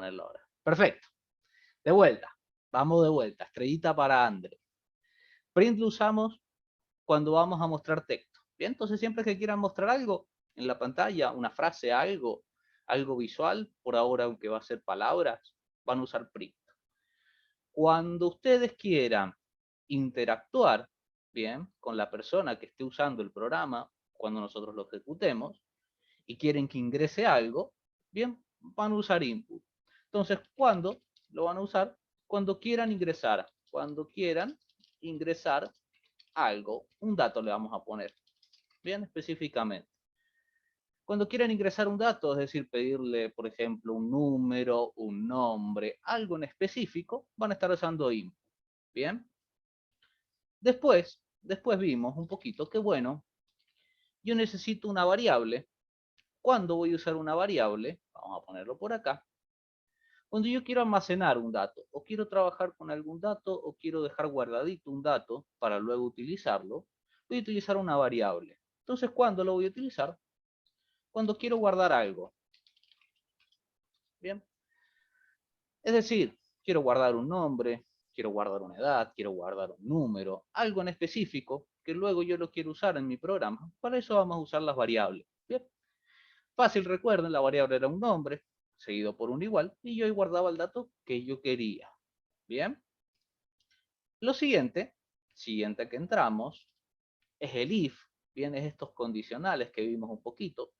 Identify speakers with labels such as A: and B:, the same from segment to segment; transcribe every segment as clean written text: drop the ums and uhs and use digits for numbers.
A: ponerlo ahora. Perfecto. De vuelta. Vamos de vuelta. Estrellita para André. Print lo usamos cuando vamos a mostrar texto. Bien, entonces siempre que quieran mostrar algo en la pantalla, una frase, algo visual, por ahora aunque va a ser palabras, van a usar print. Cuando ustedes quieran interactuar, bien, con la persona que esté usando el programa, cuando nosotros lo ejecutemos, y quieren que ingrese algo, bien, van a usar input. Entonces, ¿cuándo lo van a usar? Cuando quieran ingresar algo, un dato le vamos a poner, bien, específicamente. Cuando quieran ingresar un dato, es decir, pedirle, por ejemplo, un número, un nombre, algo en específico, van a estar usando input, bien. Después vimos un poquito que, bueno, yo necesito una variable. ¿Cuándo voy a usar una variable? Vamos a ponerlo por acá. Cuando yo quiero almacenar un dato, o quiero trabajar con algún dato, o quiero dejar guardadito un dato para luego utilizarlo, voy a utilizar una variable. Entonces, ¿cuándo lo voy a utilizar? Cuando quiero guardar algo. Bien. Es decir, quiero guardar un nombre, quiero guardar una edad, quiero guardar un número, algo en específico que luego yo lo quiero usar en mi programa. Para eso vamos a usar las variables. Bien. Fácil, recuerden, la variable era un nombre, seguido por un igual, y yo ahí guardaba el dato que yo quería. Bien. Lo siguiente que entramos, es el if. Bien, es estos condicionales que vimos un poquito,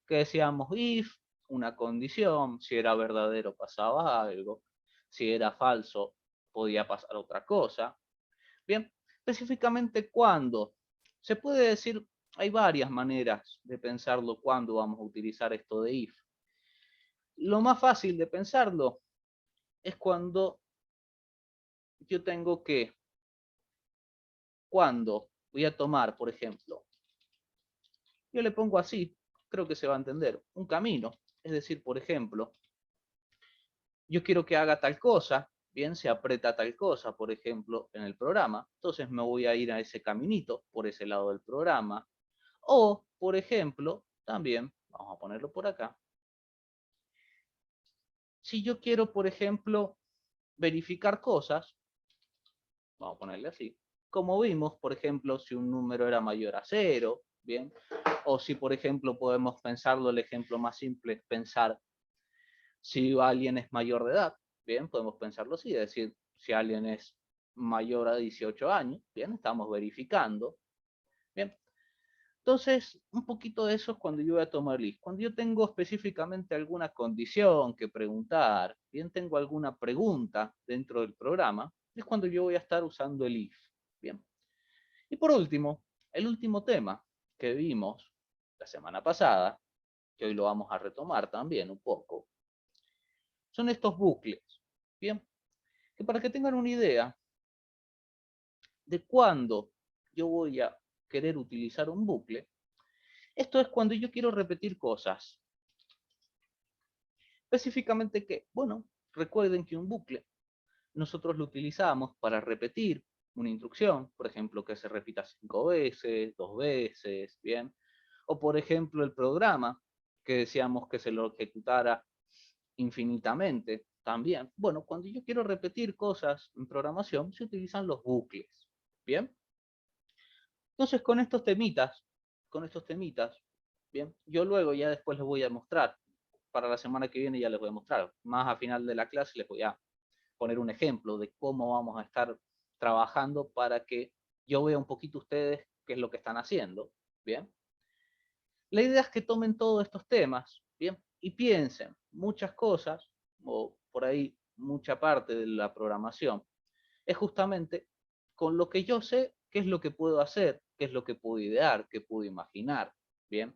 A: que decíamos if, una condición, si era verdadero pasaba algo, si era falso podía pasar otra cosa. Bien, específicamente cuándo. Se puede decir, hay varias maneras de pensarlo cuándo vamos a utilizar esto de if. Lo más fácil de pensarlo es cuando yo tengo que, cuando voy a tomar, por ejemplo, yo le pongo así, creo que se va a entender, un camino. Es decir, por ejemplo, yo quiero que haga tal cosa, bien, se aprieta tal cosa, por ejemplo, en el programa, entonces me voy a ir a ese caminito, por ese lado del programa. O, por ejemplo, también, vamos a ponerlo por acá, si yo quiero, por ejemplo, verificar cosas, vamos a ponerle así, como vimos, por ejemplo, si un número era mayor a 0, bien, o si, por ejemplo, podemos pensarlo, el ejemplo más simple es pensar si alguien es mayor de edad, bien, podemos pensarlo así, es decir, si alguien es mayor a 18 años, bien, estamos verificando, bien. Entonces, un poquito de eso es cuando yo voy a tomar list. Cuando yo tengo específicamente alguna condición que preguntar, bien, tengo alguna pregunta dentro del programa, es cuando yo voy a estar usando el if, bien. Y por último, el último tema que vimos la semana pasada, que hoy lo vamos a retomar también un poco, son estos bucles, bien, que para que tengan una idea de cuándo yo voy a querer utilizar un bucle, esto es cuando yo quiero repetir cosas. Específicamente, ¿qué? Bueno, recuerden que un bucle nosotros lo utilizamos para repetir una instrucción, por ejemplo, que se repita 5 veces, 2 veces, ¿bien? O por ejemplo, el programa, que decíamos que se lo ejecutara infinitamente, también. Bueno, cuando yo quiero repetir cosas en programación, se utilizan los bucles, ¿bien? Entonces, con estos temitas, bien, yo luego ya después les voy a mostrar, para la semana que viene ya les voy a mostrar, más a final de la clase les voy a poner un ejemplo de cómo vamos a estar trabajando para que yo vea un poquito ustedes qué es lo que están haciendo, bien. La idea es que tomen todos estos temas, bien, y piensen muchas cosas, o por ahí mucha parte de la programación, es justamente con lo que yo sé, qué es lo que puedo hacer, qué es lo que puedo idear, qué puedo imaginar, bien.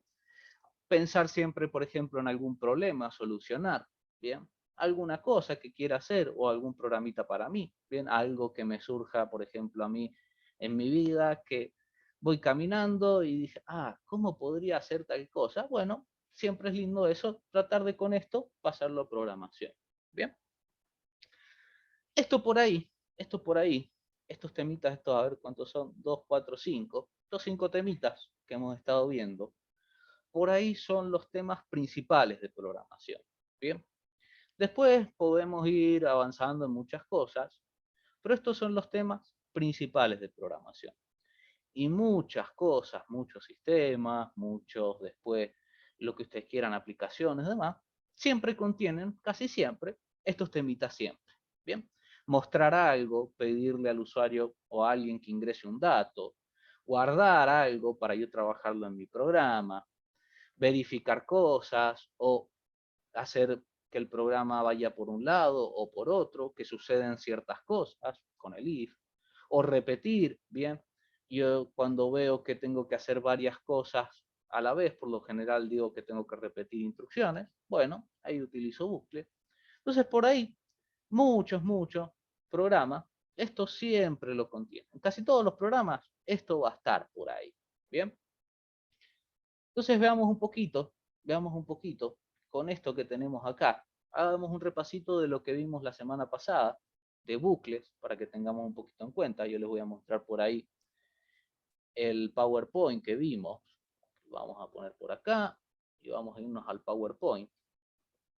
A: Pensar siempre, por ejemplo, en algún problema, solucionar, bien. Alguna cosa que quiera hacer o algún programita para mí, bien. Algo que me surja, por ejemplo, a mí en mi vida, que voy caminando y dije, ah, ¿cómo podría hacer tal cosa? Bueno, siempre es lindo eso, tratar de con esto pasarlo a programación, bien. Esto por ahí, esto por ahí, estos temitas, estos, a ver cuántos son, 2, 4, 5, estos 5 temitas que hemos estado viendo, por ahí son los temas principales de programación, ¿bien? Después podemos ir avanzando en muchas cosas, pero estos son los temas principales de programación. Y muchas cosas, muchos sistemas, muchos después, lo que ustedes quieran, aplicaciones, demás, siempre contienen, casi siempre, estos temitas siempre. Bien, mostrar algo, pedirle al usuario o a alguien que ingrese un dato, guardar algo para yo trabajarlo en mi programa, verificar cosas o hacer que el programa vaya por un lado o por otro, que suceden ciertas cosas con el if, o repetir, bien, yo cuando veo que tengo que hacer varias cosas a la vez, por lo general digo que tengo que repetir instrucciones, bueno, ahí utilizo bucle. Entonces por ahí, muchos programas, esto siempre lo contiene. En casi todos los programas, esto va a estar por ahí, bien. Entonces veamos un poquito con esto que tenemos acá. Hagamos un repasito de lo que vimos la semana pasada, de bucles, para que tengamos un poquito en cuenta. Yo les voy a mostrar por ahí el PowerPoint que vimos. Vamos a poner por acá y vamos a irnos al PowerPoint.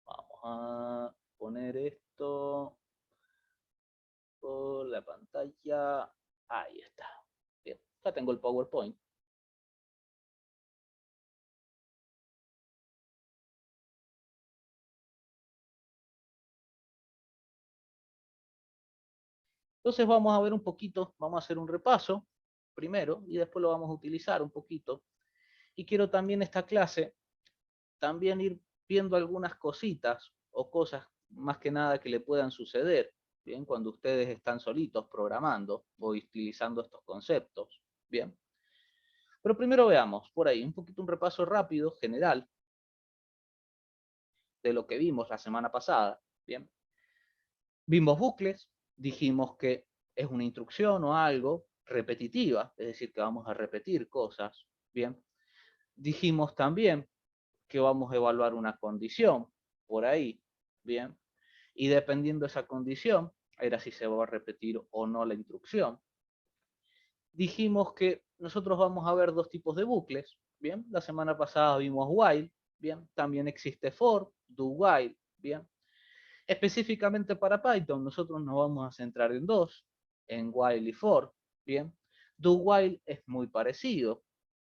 A: Vamos a poner esto por la pantalla. Ahí está. Bien, acá tengo el PowerPoint. Entonces vamos a ver un poquito, vamos a hacer un repaso primero y después lo vamos a utilizar un poquito. Y quiero también esta clase, también ir viendo algunas cositas o cosas más que nada que le puedan suceder, bien, cuando ustedes están solitos programando o utilizando estos conceptos, bien. Pero primero veamos por ahí un poquito un repaso rápido, general, de lo que vimos la semana pasada, bien. Vimos bucles, dijimos que es una instrucción o algo repetitiva, es decir, que vamos a repetir cosas, bien. Dijimos también que vamos a evaluar una condición por ahí, bien. Y dependiendo de esa condición, era si se va a repetir o no la instrucción. Dijimos que nosotros vamos a ver dos tipos de bucles, bien. La semana pasada vimos while, bien. También existe for, do while, bien. Específicamente para Python, nosotros nos vamos a centrar en dos, en while y for, bien. Do while es muy parecido.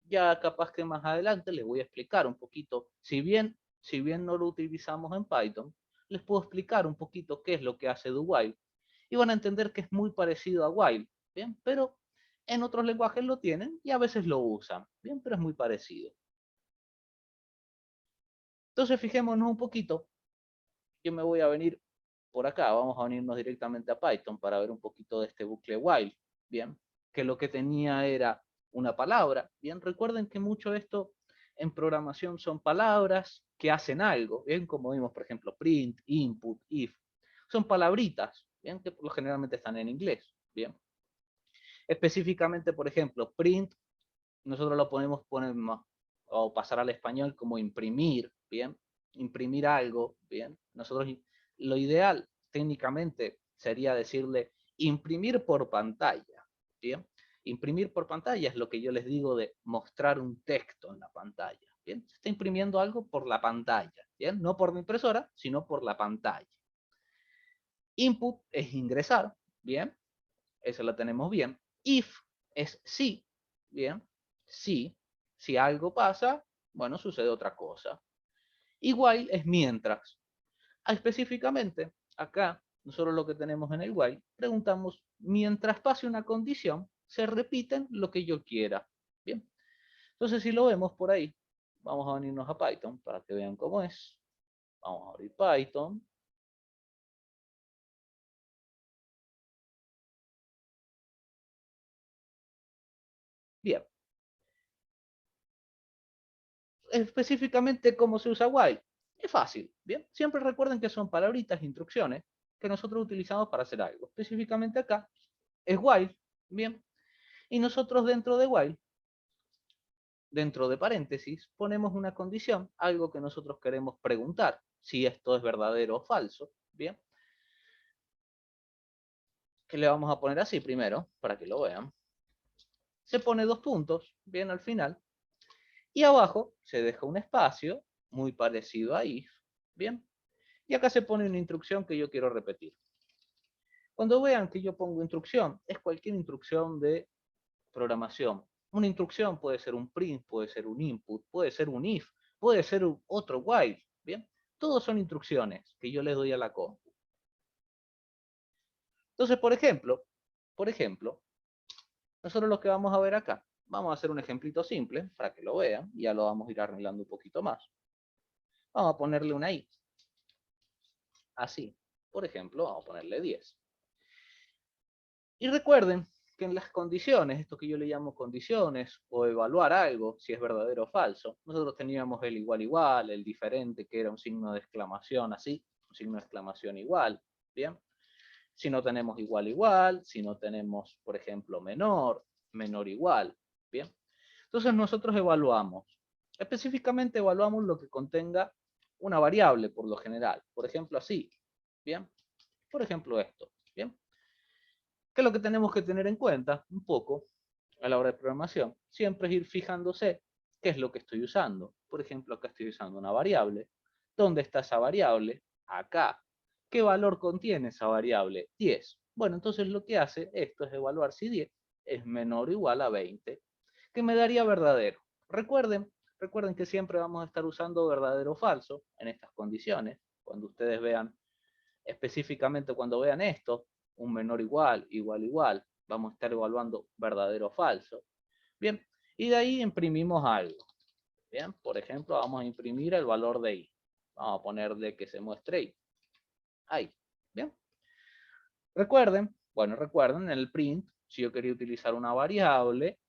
A: Ya capaz que más adelante les voy a explicar un poquito, si bien no lo utilizamos en Python, les puedo explicar un poquito qué es lo que hace do while y van a entender que es muy parecido a while, bien, pero en otros lenguajes lo tienen y a veces lo usan, bien, pero es muy parecido. Entonces fijémonos un poquito. Yo me voy a venir por acá, vamos a venirnos directamente a Python para ver un poquito de este bucle while, bien, que lo que tenía era una palabra, bien, recuerden que mucho de esto en programación son palabras que hacen algo, bien, como vimos, por ejemplo, print, input, if, son palabritas, bien, que por lo generalmente están en inglés, bien. Específicamente, por ejemplo, print, nosotros lo podemos poner o pasar al español como imprimir, bien, imprimir algo, bien. Nosotros, lo ideal técnicamente sería decirle imprimir por pantalla, bien. Imprimir por pantalla es lo que yo les digo de mostrar un texto en la pantalla, bien. Se está imprimiendo algo por la pantalla, bien, no por la impresora, sino por la pantalla. Input es ingresar, bien, eso lo tenemos bien. If es sí, bien, sí, si algo pasa, bueno, sucede otra cosa. Y while es mientras. Específicamente, acá, nosotros lo que tenemos en el while, preguntamos, mientras pase una condición, se repiten lo que yo quiera. Bien, entonces si lo vemos por ahí, vamos a venirnos a Python para que vean cómo es. Vamos a abrir Python. Bien, específicamente cómo se usa while. Es fácil, ¿bien? Siempre recuerden que son palabritas, instrucciones que nosotros utilizamos para hacer algo. Específicamente acá es while, ¿bien? Y nosotros dentro de while, dentro de paréntesis, ponemos una condición, algo que nosotros queremos preguntar, si esto es verdadero o falso, ¿bien? Que le vamos a poner así primero, para que lo vean. Se pone dos puntos, bien, al final, y abajo se deja un espacio muy parecido a if, ¿bien? Y acá se pone una instrucción que yo quiero repetir. Cuando vean que yo pongo instrucción, es cualquier instrucción de programación. Una instrucción puede ser un print, puede ser un input, puede ser un if, puede ser otro while, ¿bien? Todos son instrucciones que yo les doy a la compu. Entonces, por ejemplo, nosotros lo que vamos a ver acá, vamos a hacer un ejemplito simple para que lo vean, y ya lo vamos a ir arreglando un poquito más. Vamos a ponerle una i. Así, por ejemplo, vamos a ponerle 10. Y recuerden que en las condiciones, esto que yo le llamo condiciones, o evaluar algo, si es verdadero o falso, nosotros teníamos el igual igual, el diferente, que era un signo de exclamación así, un signo de exclamación igual, ¿bien? Si no tenemos igual igual, si no tenemos, por ejemplo, menor, menor igual, ¿bien? Entonces nosotros evaluamos, específicamente evaluamos lo que contenga una variable por lo general, por ejemplo así, ¿bien? Por ejemplo esto, ¿bien? ¿Qué es lo que tenemos que tener en cuenta un poco a la hora de programación? Siempre es ir fijándose qué es lo que estoy usando. Por ejemplo, acá estoy usando una variable. ¿Dónde está esa variable? Acá. ¿Qué valor contiene esa variable? 10. Bueno, entonces lo que hace esto es evaluar si 10 es menor o igual a 20, que me daría verdadero. Recuerden que siempre vamos a estar usando verdadero o falso en estas condiciones. Cuando ustedes vean, específicamente cuando vean esto, un menor igual, igual igual, vamos a estar evaluando verdadero o falso. Bien, y de ahí imprimimos algo. Bien, por ejemplo, vamos a imprimir el valor de i. Vamos a poner de que se muestre i. Ahí, bien. Recuerden, en el print, si yo quería utilizar una variable,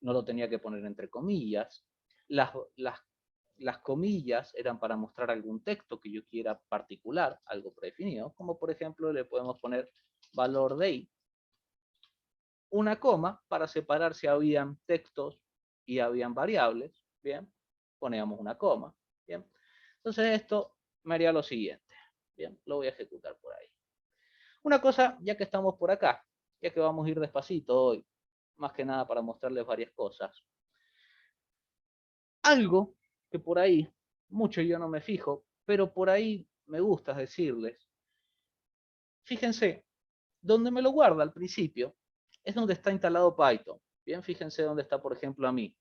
A: no lo tenía que poner entre comillas. Las comillas eran para mostrar algún texto que yo quiera particular, algo predefinido, como por ejemplo le podemos poner valor de i, una coma para separar si habían textos y habían variables, bien, poníamos una coma, bien. Entonces esto me haría lo siguiente, bien, lo voy a ejecutar por ahí. Una cosa, ya que estamos por acá, ya que vamos a ir despacito hoy, más que nada para mostrarles varias cosas. Algo que por ahí, mucho yo no me fijo, pero por ahí me gusta decirles, fíjense, donde me lo guarda al principio, es donde está instalado Python. Bien, fíjense dónde está, por ejemplo, a mí.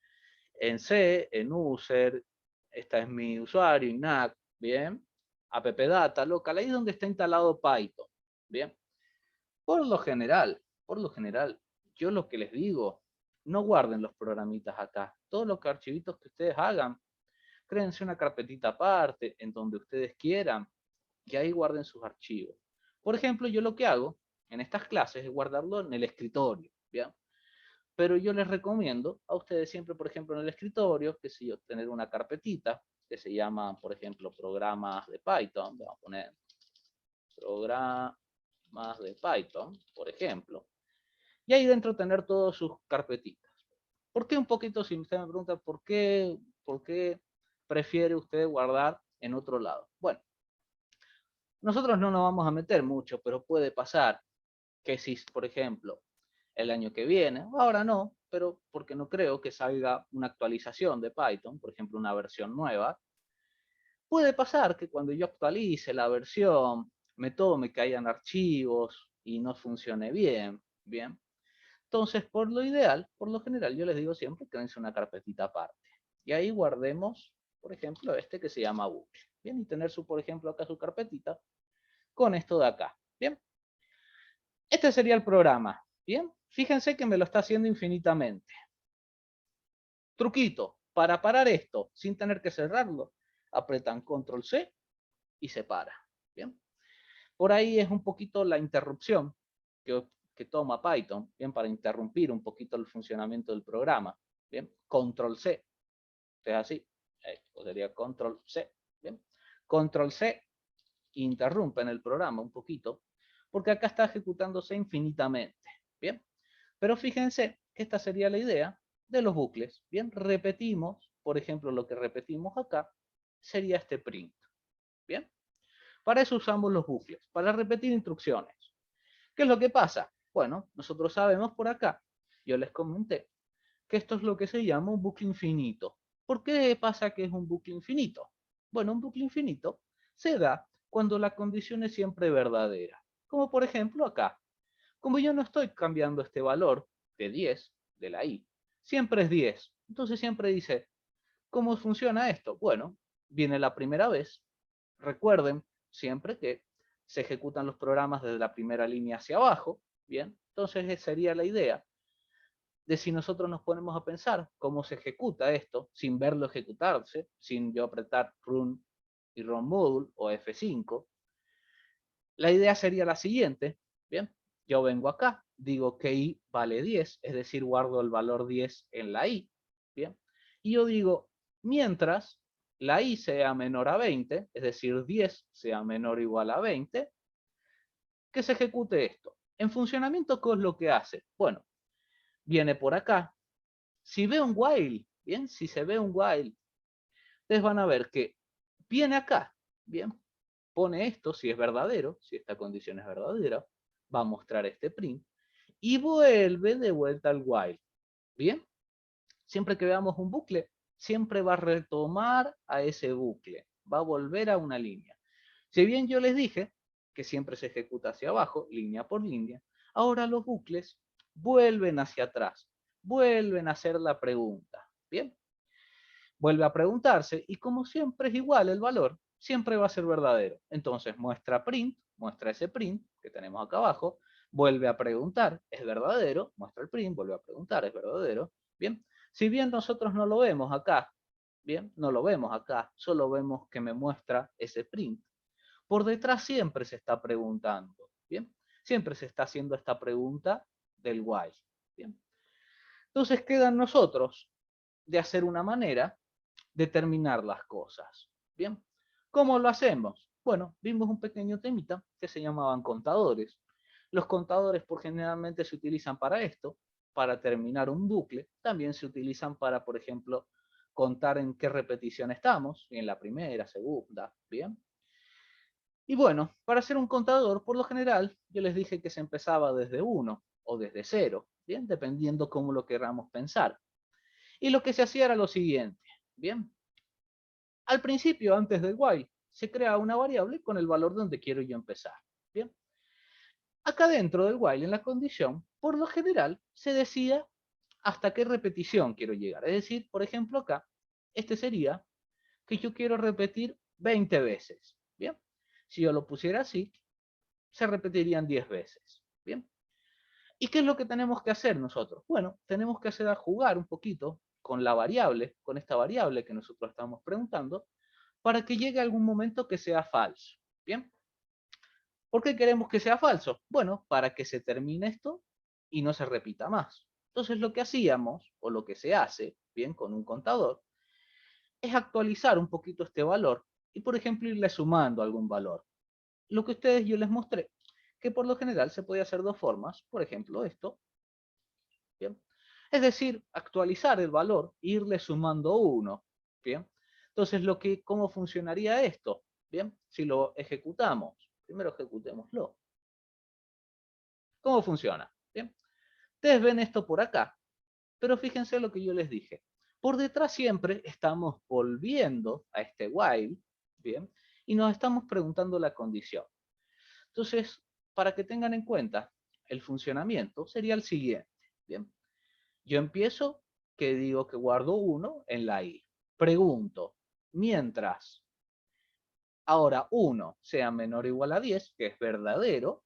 A: En C, en user, esta es mi usuario, INAC, bien, appdata, local, ahí es donde está instalado Python, bien. Por lo general, yo lo que les digo, no guarden los programitas acá. Todos los archivitos que ustedes hagan, créense una carpetita aparte, en donde ustedes quieran, y ahí guarden sus archivos. Por ejemplo, yo lo que hago en estas clases es guardarlo en el escritorio, ¿bien? Pero yo les recomiendo a ustedes siempre, por ejemplo, en el escritorio, que si yo, tener una carpetita que se llama, por ejemplo, programas de Python. Vamos a poner programas de Python, por ejemplo. Y ahí dentro tener todas sus carpetitas. ¿Por qué un poquito, si usted me pregunta, por qué prefiere usted guardar en otro lado? Bueno, nosotros no nos vamos a meter mucho, pero puede pasar que si, por ejemplo, el año que viene, ahora no, pero porque no creo que salga una actualización de Python, por ejemplo, una versión nueva, puede pasar que cuando yo actualice la versión, me tome que hayan archivos y no funcione bien, ¿bien? Entonces, por lo ideal, por lo general, yo les digo siempre, créense una carpetita aparte. Y ahí guardemos, por ejemplo, este que se llama bucle. Bien, y tener su, por ejemplo, acá su carpetita con esto de acá. Bien, este sería el programa. Bien, fíjense que me lo está haciendo infinitamente. Truquito, para parar esto sin tener que cerrarlo, apretan control C y se para. Bien, por ahí es un poquito la interrupción que toma Python, bien, para interrumpir un poquito el funcionamiento del programa. Bien, control C. Es así. Esto sería control C. Bien, control C interrumpe en el programa un poquito, porque acá está ejecutándose infinitamente. Bien, pero fíjense que esta sería la idea de los bucles. Bien, repetimos, por ejemplo, lo que repetimos acá sería este print. Bien, para eso usamos los bucles, para repetir instrucciones. ¿Qué es lo que pasa? Bueno, nosotros sabemos por acá, yo les comenté, que esto es lo que se llama un bucle infinito. ¿Por qué pasa que es un bucle infinito? Bueno, un bucle infinito se da cuando la condición es siempre verdadera. Como por ejemplo acá. Como yo no estoy cambiando este valor de 10, de la i, siempre es 10. Entonces siempre dice, ¿cómo funciona esto? Bueno, viene la primera vez. Recuerden siempre que se ejecutan los programas desde la primera línea hacia abajo. Bien, entonces esa sería la idea de si nosotros nos ponemos a pensar cómo se ejecuta esto sin verlo ejecutarse, sin yo apretar run y run module o F5. La idea sería la siguiente. Bien, yo vengo acá, digo que i vale 10, es decir, guardo el valor 10 en la i. Bien, y yo digo, mientras la i sea menor a 20, es decir, 10 sea menor o igual a 20, que se ejecute esto. En funcionamiento, ¿qué es lo que hace? Bueno, viene por acá. Si ve un while, bien, si se ve un while, ustedes van a ver que viene acá, bien, pone esto si es verdadero, si esta condición es verdadera, va a mostrar este print y vuelve de vuelta al while. Bien, siempre que veamos un bucle, siempre va a retomar a ese bucle, va a volver a una línea. Si bien yo les dije que siempre se ejecuta hacia abajo, línea por línea, ahora los bucles vuelven hacia atrás, vuelven a hacer la pregunta. Bien, vuelve a preguntarse y como siempre es igual el valor, siempre va a ser verdadero. Entonces muestra print, muestra ese print que tenemos acá abajo, vuelve a preguntar, ¿es verdadero? Muestra el print, vuelve a preguntar, ¿es verdadero? Bien, si bien nosotros no lo vemos acá, bien, no lo vemos acá, solo vemos que me muestra ese print. Por detrás siempre se está preguntando, bien, siempre se está haciendo esta pregunta del why, bien. Entonces queda en nosotros de hacer una manera determinar las cosas. Bien, ¿cómo lo hacemos? Bueno, vimos un pequeño temita que se llamaban contadores. Los contadores generalmente se utilizan para esto, para terminar un bucle. También se utilizan para, por ejemplo, contar en qué repetición estamos, en la primera, segunda, bien. Y bueno, para hacer un contador, por lo general, yo les dije que se empezaba desde 1 o desde 0, bien, dependiendo cómo lo queramos pensar. Y lo que se hacía era lo siguiente, bien. Al principio, antes del while, se crea una variable con el valor donde quiero yo empezar. Bien. Acá dentro del while, en la condición, por lo general, se decía hasta qué repetición quiero llegar. Es decir, por ejemplo, acá, este sería que yo quiero repetir 20 veces. Bien. Si yo lo pusiera así, se repetirían 10 veces. Bien. ¿Y qué es lo que tenemos que hacer nosotros? Bueno, tenemos que hacer a jugar un poquito con la variable, con esta variable que nosotros estamos preguntando, para que llegue algún momento que sea falso. ¿Bien? ¿Por qué queremos que sea falso? Bueno, para que se termine esto y no se repita más. Entonces lo que hacíamos, o lo que se hace, bien, con un contador, es actualizar un poquito este valor y, por ejemplo, irle sumando algún valor. Lo que ustedes yo les mostré, que por lo general se puede hacer dos formas, por ejemplo, esto, ¿bien? Es decir, actualizar el valor e irle sumando uno, ¿bien? Entonces, ¿cómo funcionaría esto? Bien, si lo ejecutamos, primero ejecutémoslo. ¿Cómo funciona? Bien, ustedes ven esto por acá, pero fíjense lo que yo les dije. Por detrás siempre estamos volviendo a este while, ¿bien? Y nos estamos preguntando la condición. Entonces, para que tengan en cuenta, el funcionamiento sería el siguiente, ¿bien? Yo empiezo que digo que guardo 1 en la i. Pregunto, mientras ahora 1 sea menor o igual a 10, que es verdadero,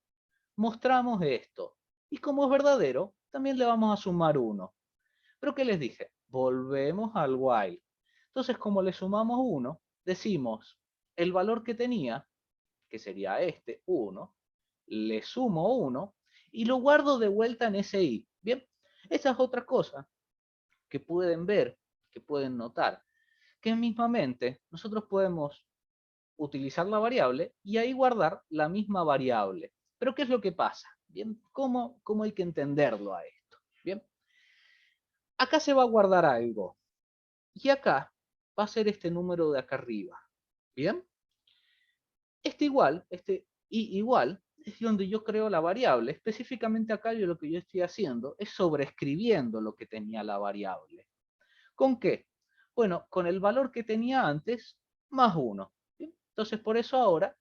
A: mostramos esto. Y como es verdadero, también le vamos a sumar 1. Pero ¿qué les dije? Volvemos al while. Entonces, como le sumamos 1, decimos el valor que tenía, que sería este, 1, le sumo 1 y lo guardo de vuelta en ese i. Bien, esa es otra cosa que pueden ver, que pueden notar, que mismamente nosotros podemos utilizar la variable y ahí guardar la misma variable. Pero ¿qué es lo que pasa? Bien, ¿cómo hay que entenderlo a esto? Bien, acá se va a guardar algo y acá va a ser este número de acá arriba. Bien, este igual, este i igual, es donde yo creo la variable. Específicamente acá lo que yo estoy haciendo es sobreescribiendo lo que tenía la variable. ¿Con qué? Bueno, con el valor que tenía antes más 1. Entonces, por eso ahora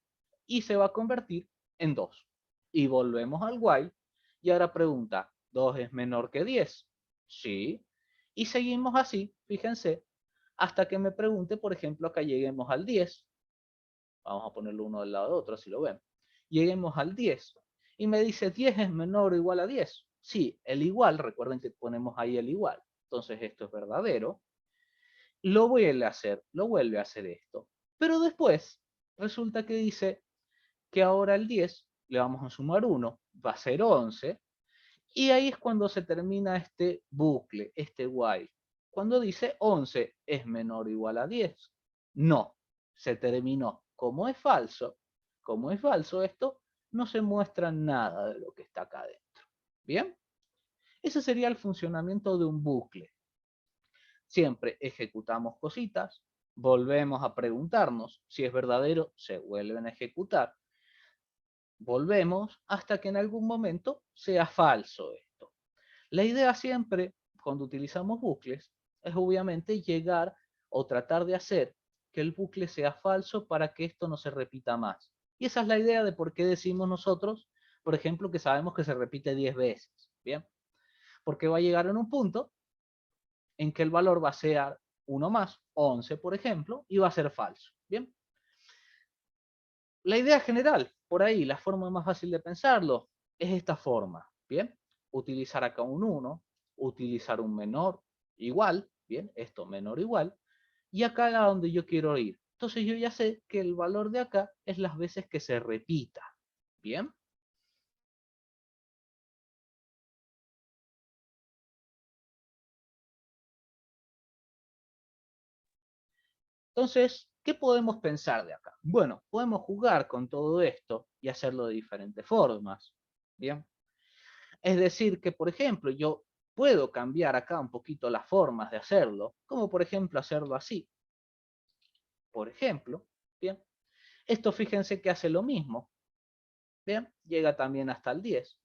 A: y se va a convertir en 2. Y volvemos al while. Y ahora pregunta, ¿2 es menor que 10? Sí. Y seguimos así, fíjense, hasta que me pregunte, por ejemplo, acá lleguemos al 10. Vamos a ponerlo uno al lado de otro, así lo ven. Lleguemos al 10. Y me dice, 10 es menor o igual a 10. Sí, el igual, recuerden que ponemos ahí el igual. Entonces esto es verdadero. Lo vuelve a hacer esto. Pero después, resulta que dice que ahora el 10 le vamos a sumar 1, va a ser 11. Y ahí es cuando se termina este bucle, este while. Cuando dice 11 es menor o igual a 10. No, se terminó. Como es falso esto, no se muestra nada de lo que está acá adentro. ¿Bien? Ese sería el funcionamiento de un bucle. Siempre ejecutamos cositas, volvemos a preguntarnos si es verdadero, se vuelven a ejecutar. Volvemos hasta que en algún momento sea falso esto. La idea siempre, cuando utilizamos bucles, es obviamente llegar o tratar de hacer que el bucle sea falso para que esto no se repita más. Y esa es la idea de por qué decimos nosotros, por ejemplo, que sabemos que se repite 10 veces. ¿Bien? Porque va a llegar en un punto en que el valor va a ser 1 más, 11 por ejemplo, y va a ser falso. ¿Bien? La idea general, por ahí, la forma más fácil de pensarlo, es esta forma. ¿Bien? Utilizar acá un 1, utilizar un menor igual, ¿bien? Esto menor igual, y acá a donde yo quiero ir. Entonces yo ya sé que el valor de acá es las veces que se repita. ¿Bien? Entonces, ¿qué podemos pensar de acá? Bueno, podemos jugar con todo esto y hacerlo de diferentes formas. ¿Bien? Es decir, que por ejemplo, yo puedo cambiar acá un poquito las formas de hacerlo, como por ejemplo hacerlo así. Por ejemplo, ¿bien? Esto fíjense que hace lo mismo. ¿Bien? Llega también hasta el 10.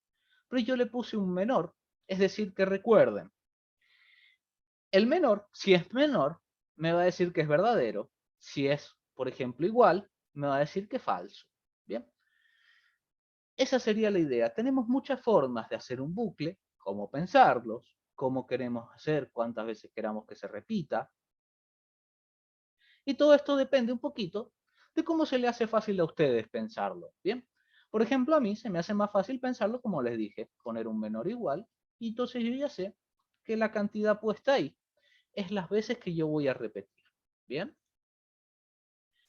A: Pero yo le puse un menor, es decir, que recuerden, el menor, si es menor, me va a decir que es verdadero. Si es, por ejemplo, igual, me va a decir que es falso. ¿Bien? Esa sería la idea. Tenemos muchas formas de hacer un bucle, cómo pensarlos, cómo queremos hacer, cuántas veces queramos que se repita. Y todo esto depende un poquito de cómo se le hace fácil a ustedes pensarlo. ¿Bien? Por ejemplo, a mí se me hace más fácil pensarlo como les dije, poner un menor igual, y entonces yo ya sé que la cantidad puesta ahí es las veces que yo voy a repetir. ¿Bien?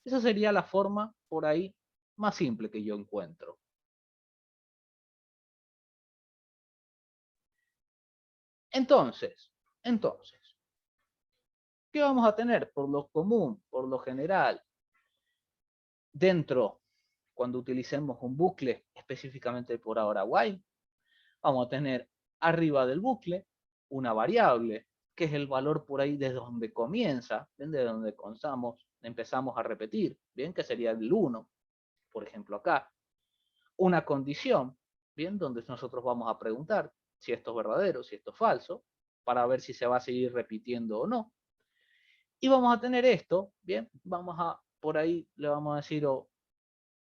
A: Esa sería la forma por ahí más simple que yo encuentro. Entonces, ¿qué vamos a tener? Por lo común, por lo general, dentro, cuando utilicemos un bucle, específicamente por ahora while, vamos a tener arriba del bucle una variable, que es el valor por ahí desde donde comienza, desde donde empezamos a repetir, bien, que sería el 1, por ejemplo acá. Una condición, bien, donde nosotros vamos a preguntar si esto es verdadero, si esto es falso, para ver si se va a seguir repitiendo o no. Y vamos a tener esto, bien, vamos a, por ahí le vamos a decir, o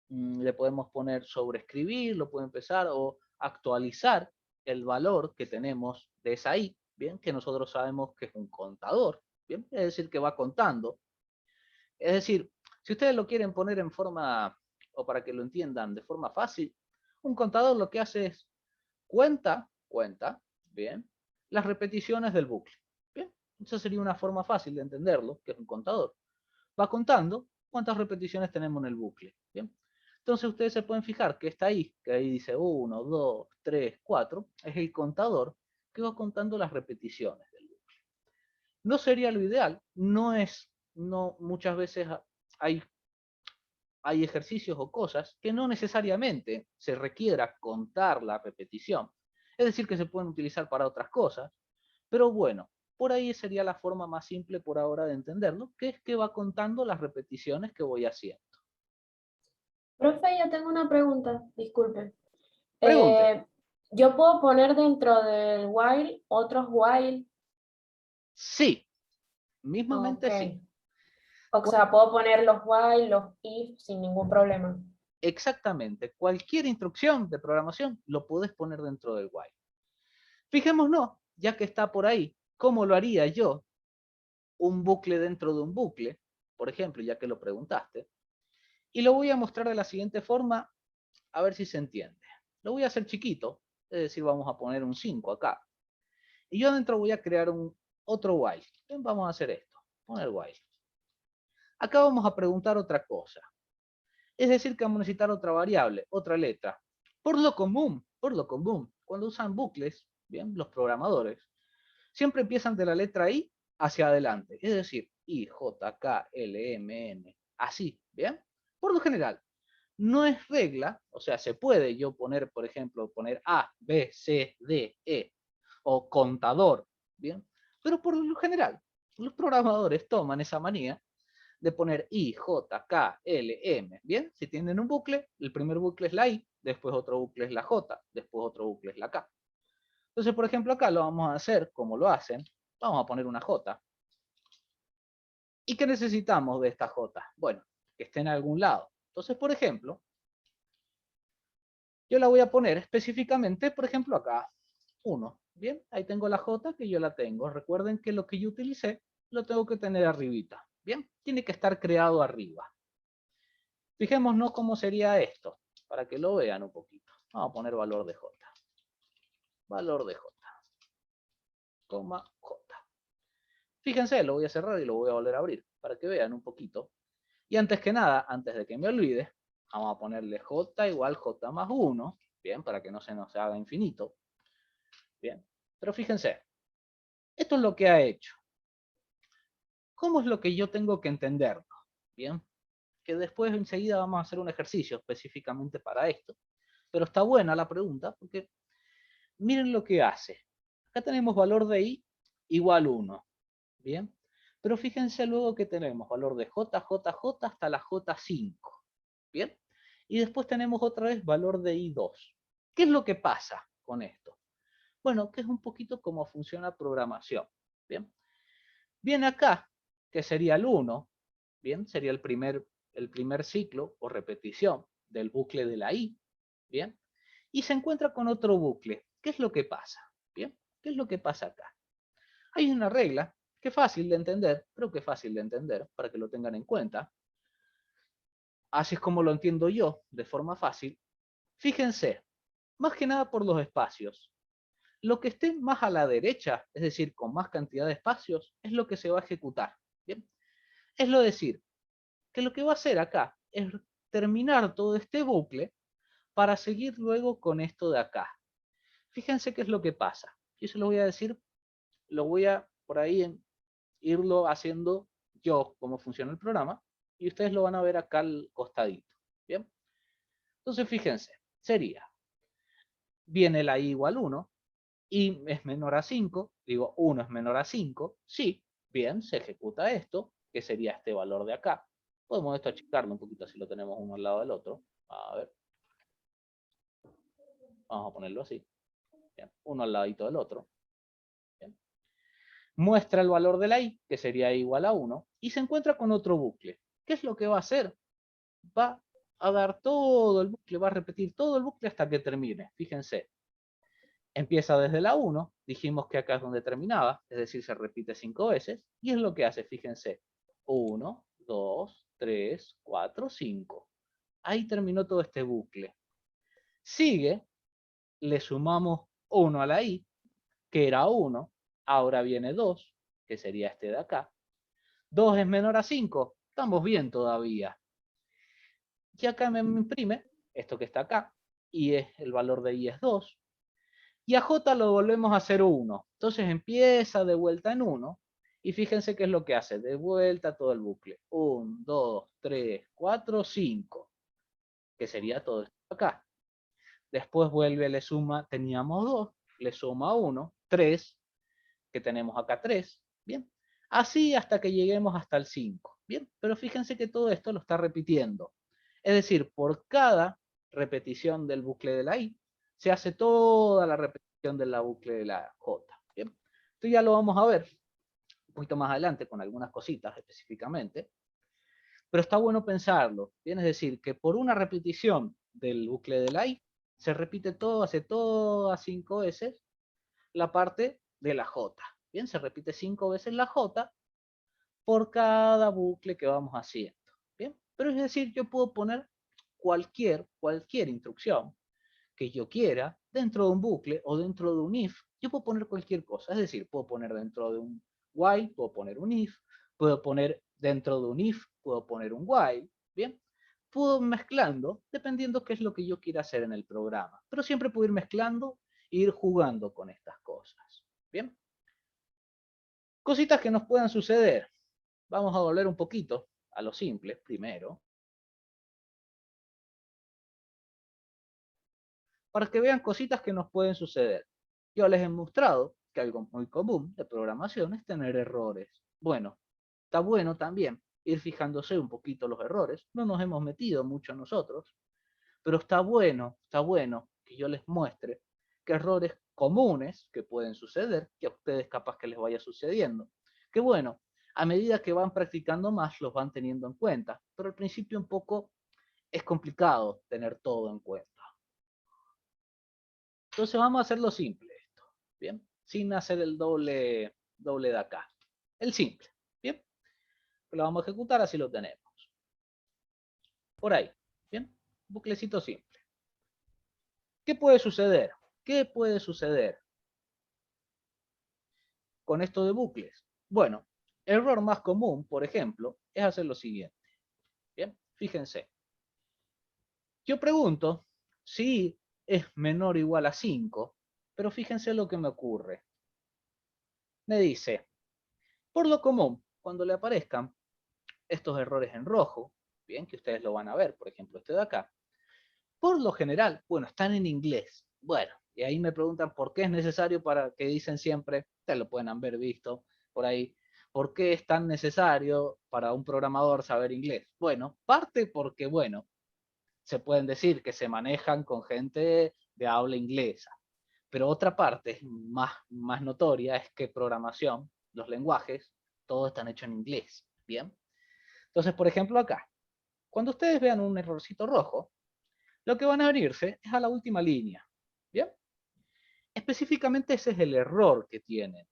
A: le podemos poner sobreescribir, lo puede empezar, o actualizar el valor que tenemos de esa i, bien, que nosotros sabemos que es un contador, bien, es decir, que va contando. Es decir, si ustedes lo quieren poner en forma, o para que lo entiendan de forma fácil, un contador lo que hace es cuenta, bien, las repeticiones del bucle. Bien, esa sería una forma fácil de entenderlo, que es un contador. Va contando cuántas repeticiones tenemos en el bucle. Bien, entonces ustedes se pueden fijar que está ahí, que ahí dice 1, 2, 3, 4, es el contador que va contando las repeticiones del bucle. No sería lo ideal, no muchas veces hay hay ejercicios o cosas que no necesariamente se requiera contar la repetición. Es decir, que se pueden utilizar para otras cosas, pero bueno, por ahí sería la forma más simple por ahora de entenderlo, que es que va contando las repeticiones que voy haciendo.
B: Profe, yo tengo una pregunta, disculpe.
A: Pregunte.
B: ¿Yo puedo poner dentro del while otros while?
A: Sí, mismamente
B: Ok.
A: sí.
B: O sea, puedo poner los while, los if sin ningún problema.
A: Exactamente, cualquier instrucción de programación lo podés poner dentro del while. Fijémonos, ya que está por ahí, ¿cómo lo haría yo? Un bucle dentro de un bucle, por ejemplo, ya que lo preguntaste. Y lo voy a mostrar de la siguiente forma, a ver si se entiende. Lo voy a hacer chiquito, es decir, vamos a poner un 5 acá. Y yo adentro voy a crear otro while. Vamos a hacer esto, poner while. Acá vamos a preguntar otra cosa. Es decir, que vamos a necesitar otra variable, otra letra. Por lo común, cuando usan bucles, bien, los programadores, siempre empiezan de la letra I hacia adelante. Es decir, I, J, K, L, M, N. Así, ¿bien? Por lo general, no es regla, o sea, se puede yo poner, por ejemplo, poner A, B, C, D, E, o contador, ¿bien? Pero por lo general, los programadores toman esa manía de poner I, J, K, L, M, ¿bien? Si tienen un bucle, el primer bucle es la I, después otro bucle es la J, después otro bucle es la K. Entonces, por ejemplo, acá lo vamos a hacer como lo hacen. Vamos a poner una J. ¿Y qué necesitamos de esta J? Bueno, que esté en algún lado. Entonces, por ejemplo, yo la voy a poner específicamente, por ejemplo, acá, 1. Bien, ahí tengo la J que yo la tengo. Recuerden que lo que yo utilicé lo tengo que tener arribita. Bien, tiene que estar creado arriba. Fijémonos cómo sería esto, para que lo vean un poquito. Vamos a poner valor de J. Valor de J, coma J. Fíjense, lo voy a cerrar y lo voy a volver a abrir, para que vean un poquito. Y antes que nada, antes de que me olvide, vamos a ponerle J igual J más 1, bien, para que no se nos haga infinito. Bien, pero fíjense, esto es lo que ha hecho. ¿Cómo es lo que yo tengo que entenderlo? Bien, que después enseguida vamos a hacer un ejercicio específicamente para esto. Pero está buena la pregunta porque miren lo que hace. Acá tenemos valor de I igual 1. Bien, pero fíjense luego que tenemos valor de J, J, J hasta la J5. Bien, y después tenemos otra vez valor de I2. ¿Qué es lo que pasa con esto? Bueno, que es un poquito cómo funciona programación. Bien, viene acá, que sería el 1, bien, sería el primer ciclo o repetición del bucle de la I, bien, y se encuentra con otro bucle. ¿Qué es lo que pasa? Bien, ¿qué es lo que pasa acá? Hay una regla que es fácil de entender, creo que es fácil de entender, para que lo tengan en cuenta. Así es como lo entiendo yo, de forma fácil. Fíjense, más que nada por los espacios. Lo que esté más a la derecha, es decir, con más cantidad de espacios, es lo que se va a ejecutar. ¿Bien? Es lo decir, que lo que va a hacer acá es terminar todo este bucle para seguir luego con esto de acá. Fíjense qué es lo que pasa. Yo se lo voy a decir, lo voy a por ahí irlo haciendo yo, cómo funciona el programa, y ustedes lo van a ver acá al costadito. ¿Bien? Entonces, fíjense, sería, viene la i igual 1, i es menor a 5, digo 1 es menor a 5, sí, bien, se ejecuta esto, que sería este valor de acá. Podemos esto achicarlo un poquito si lo tenemos uno al lado del otro. A ver, vamos a ponerlo así. Bien, uno al ladito del otro. Bien. Muestra el valor de la i, que sería igual a 1, y se encuentra con otro bucle. ¿Qué es lo que va a hacer? Va a dar todo el bucle, va a repetir todo el bucle hasta que termine. Fíjense, empieza desde la 1, dijimos que acá es donde terminaba, es decir, se repite 5 veces, y es lo que hace, fíjense, 1, 2, 3, 4, 5. Ahí terminó todo este bucle. Sigue, le sumamos 1 a la i, que era 1, ahora viene 2, que sería este de acá. 2 es menor a 5, estamos bien todavía. Y acá me imprime esto que está acá, y es, el valor de i es 2. Y a j lo volvemos a hacer 1. Entonces empieza de vuelta en 1. Y fíjense qué es lo que hace. De vuelta todo el bucle. 1, 2, 3, 4, 5. Que sería todo esto acá. Después vuelve, le suma, teníamos 2. Le suma 1, 3. Que tenemos acá 3. Bien. Así hasta que lleguemos hasta el 5. Bien. Pero fíjense que todo esto lo está repitiendo. Es decir, por cada repetición del bucle de la i, se hace toda la repetición de la bucle de la j. ¿Bien? Esto ya lo vamos a ver un poquito más adelante con algunas cositas específicamente. Pero está bueno pensarlo, ¿bien? Es decir, que por una repetición del bucle del I, se repite todo, hace todas 5 veces la parte de la J. Bien, se repite 5 veces la J por cada bucle que vamos haciendo. Bien, pero es decir, yo puedo poner cualquier instrucción que yo quiera dentro de un bucle o dentro de un if. Yo puedo poner cualquier cosa, es decir, puedo poner dentro de un while, puedo poner un if, puedo poner dentro de un if, puedo poner un while, bien. Puedo mezclando dependiendo qué es lo que yo quiera hacer en el programa, pero siempre puedo ir mezclando e ir jugando con estas cosas, bien. Cositas que nos puedan suceder. Vamos a volver un poquito a lo simple primero, para que vean cositas que nos pueden suceder. Yo les he mostrado que algo muy común de programación es tener errores. Bueno, está bueno también ir fijándose un poquito los errores. No nos hemos metido mucho nosotros, pero está bueno que yo les muestre que errores comunes que pueden suceder, que a ustedes capaz que les vaya sucediendo. Que bueno, a medida que van practicando más, los van teniendo en cuenta, pero al principio un poco es complicado tener todo en cuenta. Entonces vamos a hacerlo simple esto, ¿bien? Sin hacer el doble de acá. El simple, ¿bien? Lo vamos a ejecutar, así lo tenemos. Por ahí, ¿bien? Buclecito simple. ¿Qué puede suceder? ¿Qué puede suceder con esto de bucles? Bueno, el error más común, por ejemplo, es hacer lo siguiente. ¿Bien? Fíjense. Yo pregunto si es menor o igual a 5, pero fíjense lo que me ocurre. Me dice, por lo común, cuando le aparezcan estos errores en rojo, bien, que ustedes lo van a ver, por ejemplo, este de acá, por lo general, bueno, están en inglés. Bueno, y ahí me preguntan por qué es necesario para que dicen siempre, ustedes lo pueden haber visto por ahí, ¿por qué es tan necesario para un programador saber inglés? Bueno, parte porque, bueno, se pueden decir que se manejan con gente de habla inglesa, pero otra parte más notoria es que programación, los lenguajes, todos están hechos en inglés, ¿bien? Entonces, por ejemplo, acá, cuando ustedes vean un errorcito rojo, lo que van a abrirse es a la última línea, ¿bien? Específicamente ese es el error que tienen.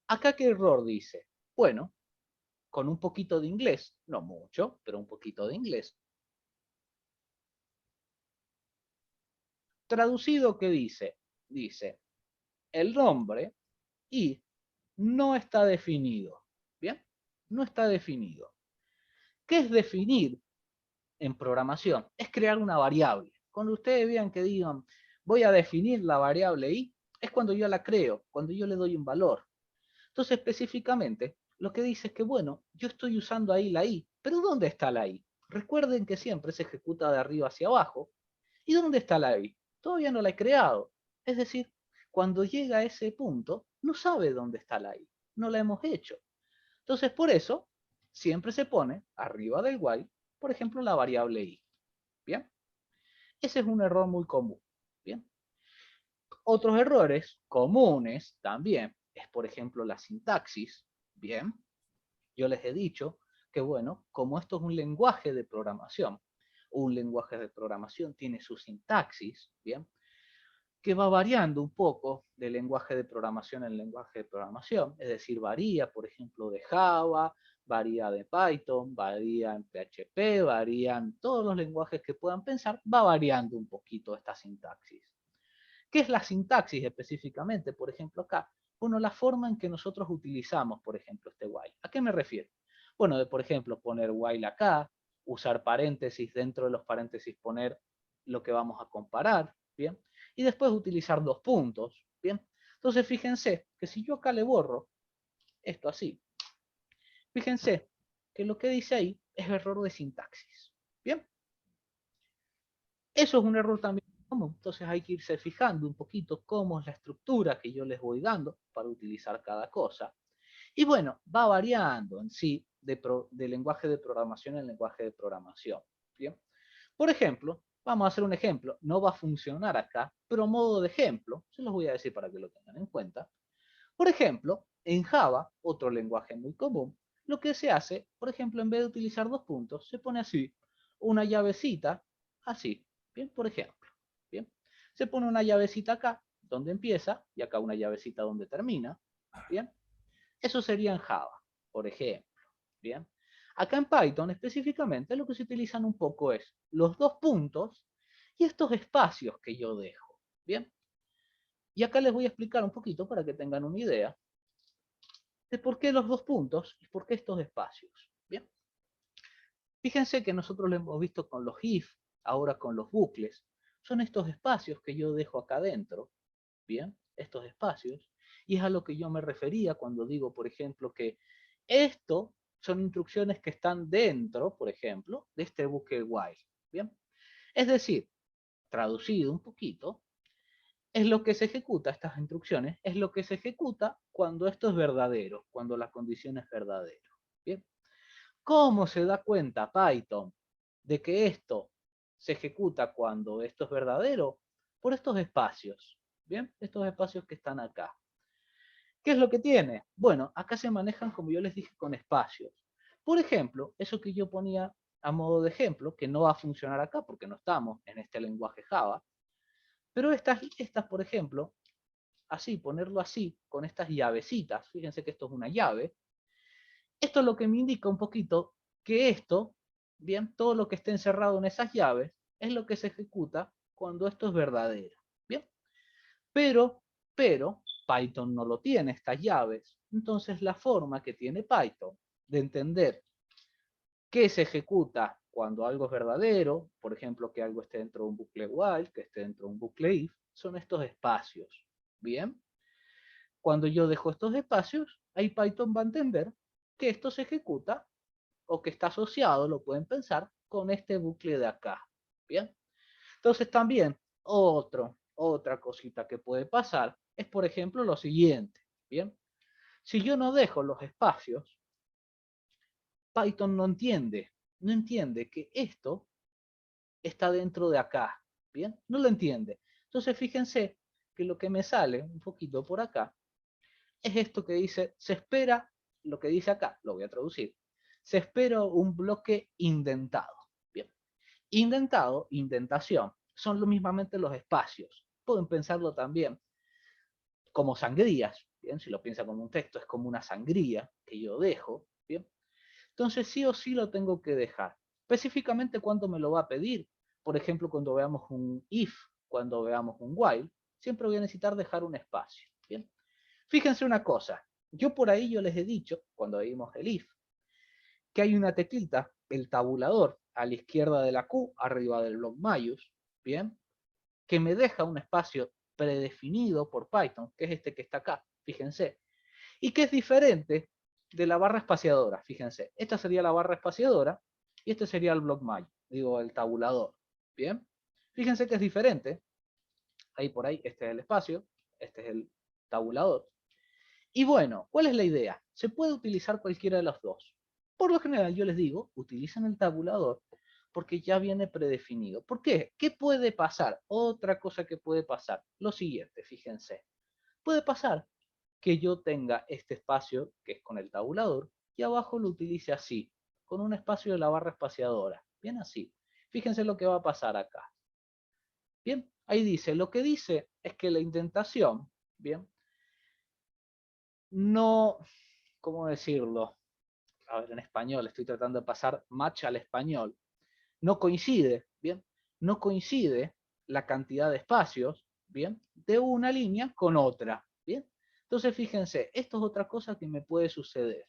A: Acá, ¿qué error dice? Bueno, con un poquito de inglés, no mucho, pero un poquito de inglés. Traducido, ¿qué dice? Dice, el nombre y no está definido, ¿bien? No está definido. ¿Qué es definir en programación? Es crear una variable. Cuando ustedes vean que digan, voy a definir la variable i, es cuando yo la creo, cuando yo le doy un valor. Entonces, específicamente, lo que dice es que, bueno, yo estoy usando ahí la i, pero ¿dónde está la i? Recuerden que siempre se ejecuta de arriba hacia abajo. ¿Y dónde está la i? Todavía no la he creado. Es decir, cuando llega a ese punto, no sabe dónde está la i. No la hemos hecho. Entonces, por eso, siempre se pone arriba del while, por ejemplo, la variable i. ¿Bien? Ese es un error muy común. ¿Bien? Otros errores comunes también es, por ejemplo, la sintaxis. Bien, yo les he dicho que, bueno, como esto es un lenguaje de programación tiene su sintaxis, bien, que va variando un poco de lenguaje de programación en lenguaje de programación, es decir, varía, por ejemplo, de Java, varía de Python, varía en PHP, varían todos los lenguajes que puedan pensar, va variando un poquito esta sintaxis. ¿Qué es la sintaxis específicamente? Por ejemplo, acá, bueno, la forma en que nosotros utilizamos, por ejemplo, este while. ¿A qué me refiero? Bueno, de, por ejemplo, poner while acá, usar paréntesis, dentro de los paréntesis poner lo que vamos a comparar, ¿bien? Y después utilizar dos puntos, ¿bien? Entonces, fíjense que si yo acá le borro esto así, fíjense que lo que dice ahí es error de sintaxis, ¿bien? Eso es un error también común, entonces hay que irse fijando un poquito cómo es la estructura que yo les voy dando para utilizar cada cosa. Y bueno, va variando en sí de lenguaje de programación en lenguaje de programación. ¿Bien? Por ejemplo, vamos a hacer un ejemplo, no va a funcionar acá, pero a modo de ejemplo, se los voy a decir para que lo tengan en cuenta. Por ejemplo, en Java, otro lenguaje muy común, lo que se hace, por ejemplo, en vez de utilizar dos puntos, se pone así, una llavecita, así, bien, por ejemplo, bien. Se pone una llavecita acá, donde empieza, y acá una llavecita donde termina, bien. Eso sería en Java, por ejemplo, bien. Acá en Python específicamente lo que se utilizan un poco es los dos puntos y estos espacios que yo dejo, bien. Y acá les voy a explicar un poquito para que tengan una idea de por qué los dos puntos y por qué estos espacios. Bien. Fíjense que nosotros lo hemos visto con los if, ahora con los bucles. Son estos espacios que yo dejo acá adentro, bien, estos espacios. Y es a lo que yo me refería cuando digo, por ejemplo, que esto son instrucciones que están dentro, por ejemplo, de este bucle while. Bien. Es decir, traducido un poquito, es lo que se ejecuta, estas instrucciones, es lo que se ejecuta cuando esto es verdadero, cuando la condición es verdadera. Bien. ¿Cómo se da cuenta Python de que esto se ejecuta cuando esto es verdadero? Por estos espacios, ¿bien? Estos espacios que están acá. ¿Qué es lo que tiene? Bueno, acá se manejan, como yo les dije, con espacios. Por ejemplo, eso que yo ponía a modo de ejemplo, que no va a funcionar acá porque no estamos en este lenguaje Java, pero estas, por ejemplo, así, ponerlo así, con estas llavecitas, fíjense que esto es una llave, esto es lo que me indica un poquito que esto, bien, todo lo que esté encerrado en esas llaves, es lo que se ejecuta cuando esto es verdadero, bien. Pero, Python no lo tiene, estas llaves. Entonces la forma que tiene Python de entender qué se ejecuta cuando algo es verdadero, por ejemplo, que algo esté dentro de un bucle while, que esté dentro de un bucle if, son estos espacios, bien. Cuando yo dejo estos espacios, ahí Python va a entender que esto se ejecuta o que está asociado, lo pueden pensar, con este bucle de acá. Bien. Entonces también otra cosita que puede pasar es, por ejemplo, lo siguiente. Bien. Si yo no dejo los espacios, Python no entiende que esto está dentro de acá. Bien. No lo entiende. Entonces fíjense que lo que me sale un poquito por acá es esto que dice, se espera, lo que dice acá, lo voy a traducir, se espera un bloque indentado. Bien. Indentado, indentación, son lo mismamente los espacios. Pueden pensarlo también como sangrías, bien, si lo piensa como un texto, es como una sangría que yo dejo, bien. Entonces sí o sí lo tengo que dejar. Específicamente cuando me lo va a pedir, por ejemplo, cuando veamos un if, cuando veamos un while, siempre voy a necesitar dejar un espacio, bien. Fíjense una cosa, yo por ahí yo les he dicho, cuando vimos el if, que hay una teclita, el tabulador, a la izquierda de la Q, arriba del bloc Maius, ¿bien? Que me deja un espacio predefinido por Python, que es este que está acá, fíjense, y que es diferente de la barra espaciadora, fíjense. Esta sería la barra espaciadora y este sería el bloc Maius, digo, el tabulador, ¿bien? Fíjense que es diferente. Ahí por ahí, este es el espacio, este es el tabulador. Y bueno, ¿cuál es la idea? Se puede utilizar cualquiera de los dos. Por lo general yo les digo, utilicen el tabulador porque ya viene predefinido. ¿Por qué? ¿Qué puede pasar? Otra cosa que puede pasar. Lo siguiente, fíjense. Puede pasar que yo tenga este espacio que es con el tabulador y abajo lo utilice así, con un espacio de la barra espaciadora. Bien así. Fíjense lo que va a pasar acá. Bien, ahí dice, lo que dice es que la indentación, bien, no, ¿cómo decirlo? A ver, en español, estoy tratando de pasar match al español. No coincide, ¿bien? No coincide la cantidad de espacios, ¿bien? De una línea con otra, ¿bien? Entonces, fíjense, esto es otra cosa que me puede suceder.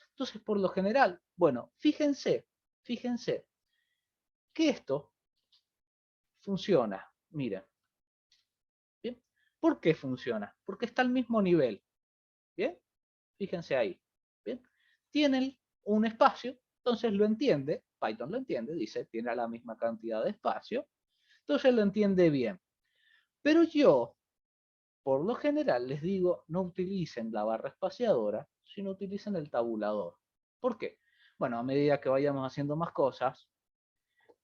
A: Entonces, por lo general, bueno, fíjense que esto funciona. Miren, ¿bien? ¿Por qué funciona? Porque está al mismo nivel, ¿bien? Fíjense ahí, ¿bien? Tienen un espacio, entonces lo entiende, Python lo entiende, dice, tiene la misma cantidad de espacio, entonces lo entiende bien. Pero yo, por lo general, les digo, no utilicen la barra espaciadora, sino utilicen el tabulador. ¿Por qué? Bueno, a medida que vayamos haciendo más cosas,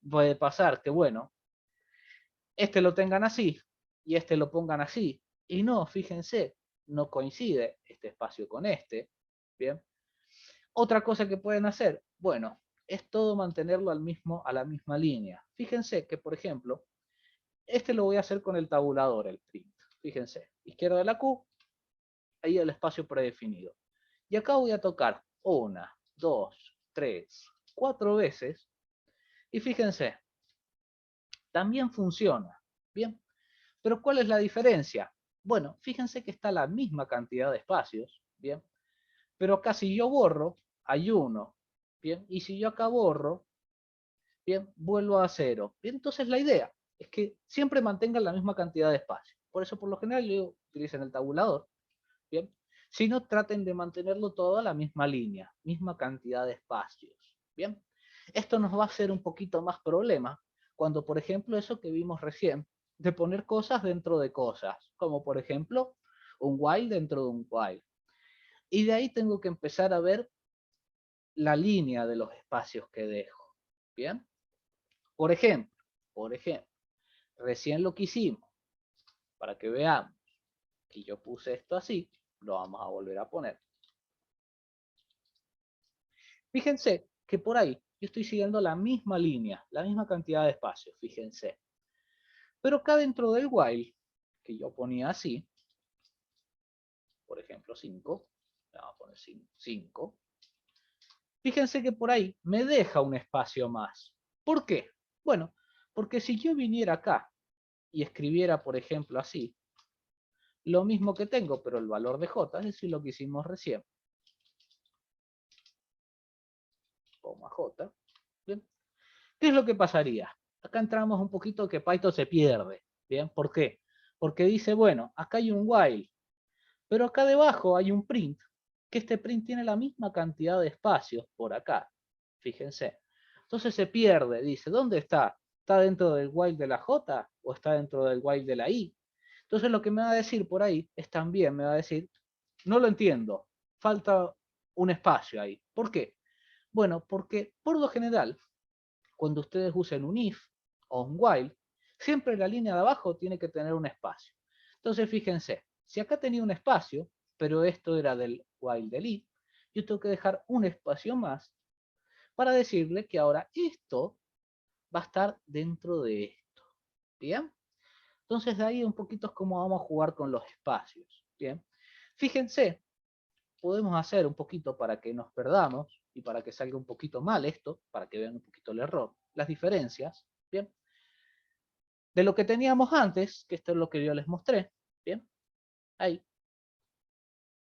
A: puede pasar que, bueno, este lo tengan así y este lo pongan así. Y no, fíjense, no coincide este espacio con este, ¿bien? Otra cosa que pueden hacer, bueno, es todo mantenerlo a la misma línea. Fíjense que, por ejemplo, este lo voy a hacer con el tabulador, el print. Fíjense, izquierda de la Q, ahí el espacio predefinido. Y acá voy a tocar 1, 2, 3, 4 veces. Y fíjense, también funciona. Bien, pero ¿cuál es la diferencia? Bueno, fíjense que está la misma cantidad de espacios. Bien, pero acá si yo borro, hay 1. Bien, y si yo acá borro, bien, vuelvo a 0. Bien, entonces la idea es que siempre mantengan la misma cantidad de espacio. Por eso, por lo general, yo utilicen el tabulador. Bien, si no, traten de mantenerlo todo a la misma línea, misma cantidad de espacios. Bien, esto nos va a hacer un poquito más problema cuando, por ejemplo, eso que vimos recién, de poner cosas dentro de cosas, como por ejemplo, un while dentro de un while. Y de ahí tengo que empezar a ver la línea de los espacios que dejo. Bien, por ejemplo, recién lo que hicimos, para que veamos que yo puse esto así, lo vamos a volver a poner. Fíjense que por ahí yo estoy siguiendo la misma línea, la misma cantidad de espacios, fíjense. Pero acá dentro del while, que yo ponía así, por ejemplo 5, vamos a poner 5, fíjense que por ahí me deja un espacio más. ¿Por qué? Bueno, porque si yo viniera acá y escribiera, por ejemplo, así, lo mismo que tengo, pero el valor de j, es decir, lo que hicimos recién, coma j, ¿bien? ¿Qué es lo que pasaría? Acá entramos un poquito que Python se pierde, ¿bien? ¿Por qué? Porque dice, bueno, acá hay un while, pero acá debajo hay un print, que este print tiene la misma cantidad de espacios por acá, fíjense. Entonces se pierde, dice, ¿dónde está? ¿Está dentro del while de la J o está dentro del while de la I? Entonces lo que me va a decir por ahí es también, me va a decir, no lo entiendo, falta un espacio ahí. ¿Por qué? Bueno, porque por lo general, cuando ustedes usen un if o un while, siempre la línea de abajo tiene que tener un espacio. Entonces fíjense, si acá tenía un espacio, pero esto era del while del if, yo tengo que dejar un espacio más para decirle que ahora esto va a estar dentro de esto. ¿Bien? Entonces de ahí un poquito es como vamos a jugar con los espacios. ¿Bien? Fíjense, podemos hacer un poquito para que nos perdamos y para que salga un poquito mal esto, para que vean un poquito el error, las diferencias. ¿Bien? De lo que teníamos antes, que esto es lo que yo les mostré, ¿bien? Ahí,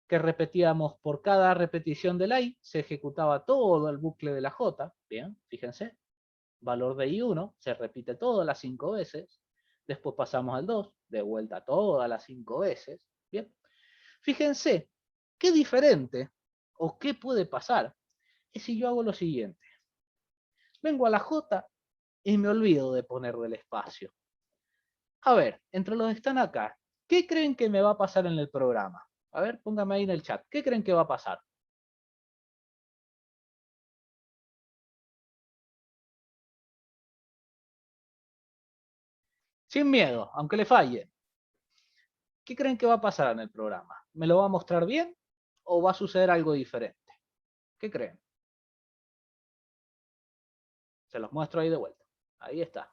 A: que repetíamos por cada repetición de la I, se ejecutaba todo el bucle de la J, ¿bien? Fíjense, valor de I1, se repite todas las 5 veces, después pasamos al 2, de vuelta todas las 5 veces, ¿bien? Fíjense, qué diferente, o qué puede pasar, es si yo hago lo siguiente. Vengo a la J y me olvido de ponerle el espacio. A ver, entre los que están acá, ¿qué creen que me va a pasar en el programa? A ver, póngame ahí en el chat. ¿Qué creen que va a pasar? Sin miedo, aunque le falle. ¿Qué creen que va a pasar en el programa? ¿Me lo va a mostrar bien o va a suceder algo diferente? ¿Qué creen? Se los muestro ahí de vuelta. Ahí está.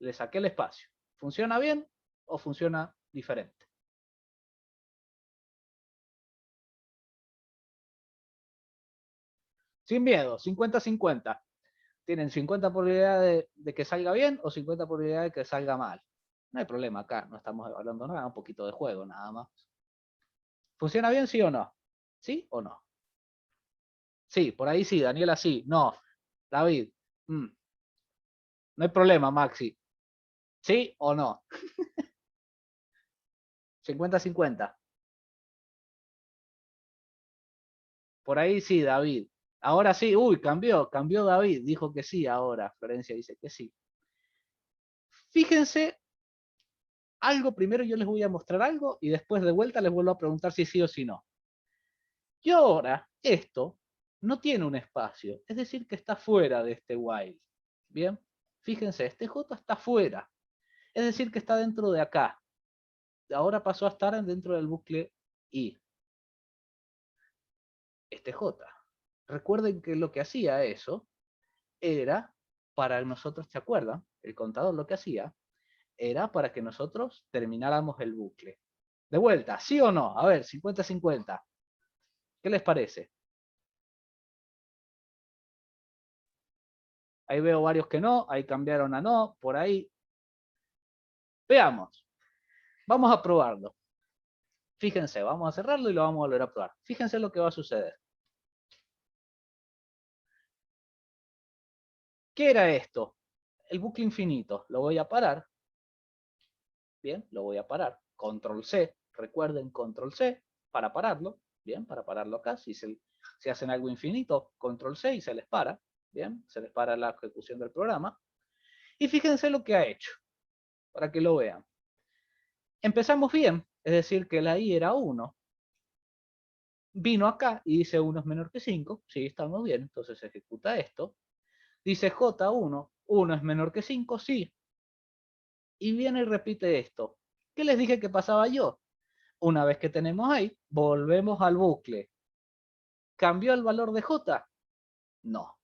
A: Le saqué el espacio. ¿Funciona bien o funciona diferente? Sin miedo, 50-50. Tienen 50 probabilidades de que salga bien o 50 probabilidades de que salga mal. No hay problema acá, no estamos evaluando nada, un poquito de juego nada más. ¿Funciona bien, sí o no? ¿Sí o no? Sí, por ahí sí, Daniela sí, no. David, no hay problema, Maxi. ¿Sí o no? 50-50. Por ahí sí, David. Ahora sí, uy, cambió David, dijo que sí ahora. Florencia dice que sí. Fíjense, algo primero yo les voy a mostrar algo y después de vuelta les vuelvo a preguntar si sí o si no. Y ahora, esto no tiene un espacio, es decir, que está fuera de este while. Bien, fíjense, este J está fuera, es decir, que está dentro de acá. Ahora pasó a estar dentro del bucle I. Este J. recuerden que lo que hacía eso era para nosotros, ¿se acuerdan? El contador lo que hacía era para que nosotros termináramos el bucle. De vuelta, ¿sí o no? A ver, 50-50. ¿Qué les parece? Ahí veo varios que no, ahí cambiaron a no, por ahí. Veamos. Vamos a probarlo. Fíjense, vamos a cerrarlo y lo vamos a volver a probar. Fíjense lo que va a suceder. ¿Qué era esto? El bucle infinito. Lo voy a parar. Bien, lo voy a parar. Control C. Recuerden Control C para pararlo. Bien, para pararlo acá. Si hacen algo infinito, Control C y se les para. Bien, se les para la ejecución del programa. Y fíjense lo que ha hecho, para que lo vean. Empezamos bien, es decir, que la I era 1. Vino acá y dice 1 es menor que 5. Sí, estamos bien, entonces se ejecuta esto. Dice J1, 1 es menor que 5, sí. Y viene y repite esto. ¿Qué les dije que pasaba yo? Una vez que tenemos ahí, volvemos al bucle. ¿Cambió el valor de J? No.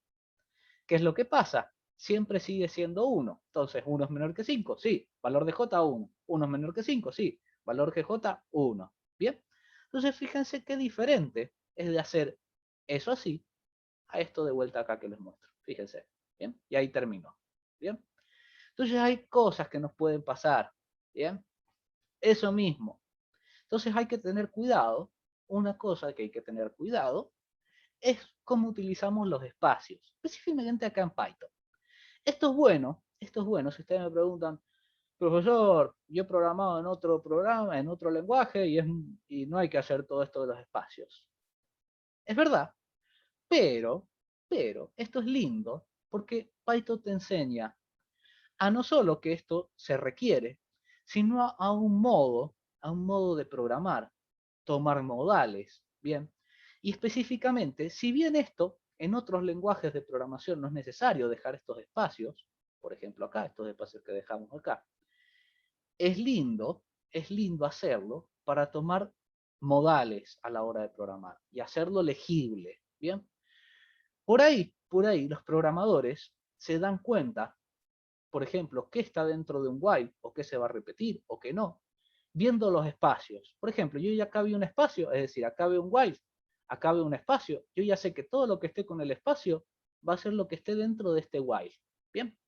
A: ¿Qué es lo que pasa? Siempre sigue siendo 1. Entonces, 1 es menor que 5, sí. Valor de J, 1. 1 es menor que 5, sí. Valor de J, 1. ¿Bien? Entonces, fíjense qué diferente es de hacer eso así a esto de vuelta acá que les muestro. Fíjense. ¿Bien? Y ahí terminó. ¿Bien? Entonces, hay cosas que nos pueden pasar. ¿Bien? Eso mismo. Entonces, hay que tener cuidado. Una cosa que hay que tener cuidado es cómo utilizamos los espacios, específicamente acá en Python. Esto es bueno, si ustedes me preguntan, profesor, yo he programado en otro programa, en otro lenguaje, y no hay que hacer todo esto de los espacios. Es verdad, pero, esto es lindo, porque Python te enseña a no solo que esto se requiere, sino a un modo de programar, tomar modales, ¿bien? Y específicamente, si bien esto en otros lenguajes de programación no es necesario dejar estos espacios, por ejemplo acá, estos espacios que dejamos acá, es lindo hacerlo para tomar modales a la hora de programar y hacerlo legible, ¿bien? Por ahí los programadores se dan cuenta, por ejemplo, qué está dentro de un while o qué se va a repetir o qué no, viendo los espacios. Por ejemplo, yo ya acá veo un espacio, es decir, acá veo un while, acá veo un espacio, yo ya sé que todo lo que esté con el espacio va a ser lo que esté dentro de este while. Bien,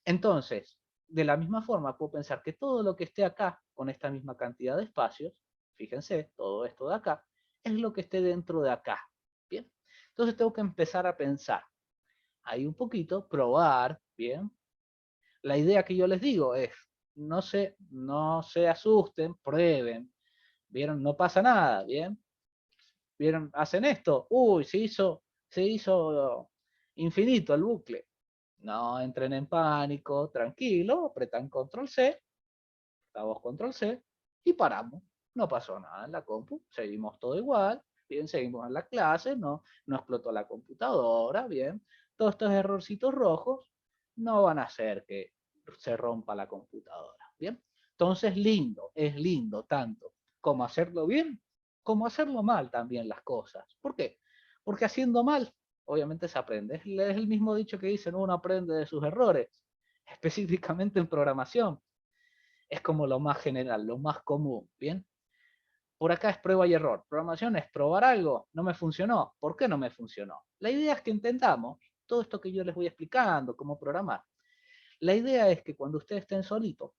A: entonces, de la misma forma puedo pensar que todo lo que esté acá con esta misma cantidad de espacios, fíjense, todo esto de acá, es lo que esté dentro de acá. Bien, entonces tengo que empezar a pensar ahí un poquito, probar, bien. La idea que yo les digo es, no se asusten, prueben, ¿vieron? No pasa nada, ¿bien? ¿Vieron? Hacen esto, uy, se hizo infinito el bucle. No entren en pánico, tranquilo, apretan control C, damos control C y paramos. No pasó nada en la compu, seguimos todo igual, bien, seguimos en la clase, no explotó la computadora, bien. Todos estos errorcitos rojos no van a hacer que se rompa la computadora, bien. Entonces, es lindo tanto como hacerlo bien, como hacerlo mal también las cosas. ¿Por qué? Porque haciendo mal, obviamente se aprende. Es el mismo dicho que dicen, uno aprende de sus errores, específicamente en programación. Es como lo más general, lo más común, ¿bien? Por acá es prueba y error. Programación es probar algo, no me funcionó. ¿Por qué no me funcionó? La idea es que entendamos todo esto que yo les voy explicando, cómo programar. La idea es que cuando ustedes estén solitos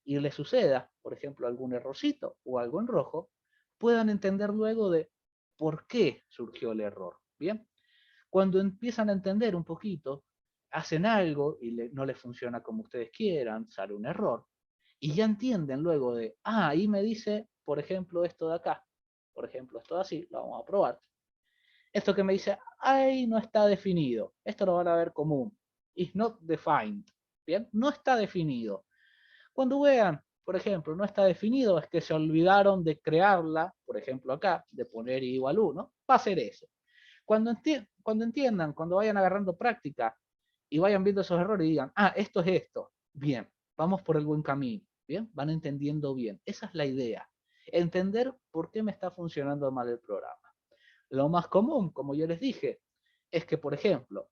A: y les suceda, por ejemplo, algún errorcito o algo en rojo, puedan entender luego de por qué surgió el error, ¿bien? Cuando empiezan a entender un poquito, hacen algo y no les funciona como ustedes quieran, sale un error, y ya entienden luego de, ahí me dice, por ejemplo, esto de acá, por ejemplo, esto de así, lo vamos a probar. Esto que me dice, ahí no está definido, esto lo van a ver común, is not defined, ¿bien? No está definido. Cuando vean, por ejemplo, no está definido, es que se olvidaron de crearla, por ejemplo acá, de poner igual 1, va a ser eso. Cuando entiendan, cuando vayan agarrando práctica y vayan viendo esos errores y digan, esto es esto, bien, vamos por el buen camino, bien, van entendiendo bien. Esa es la idea, entender por qué me está funcionando mal el programa. Lo más común, como yo les dije, es que, por ejemplo,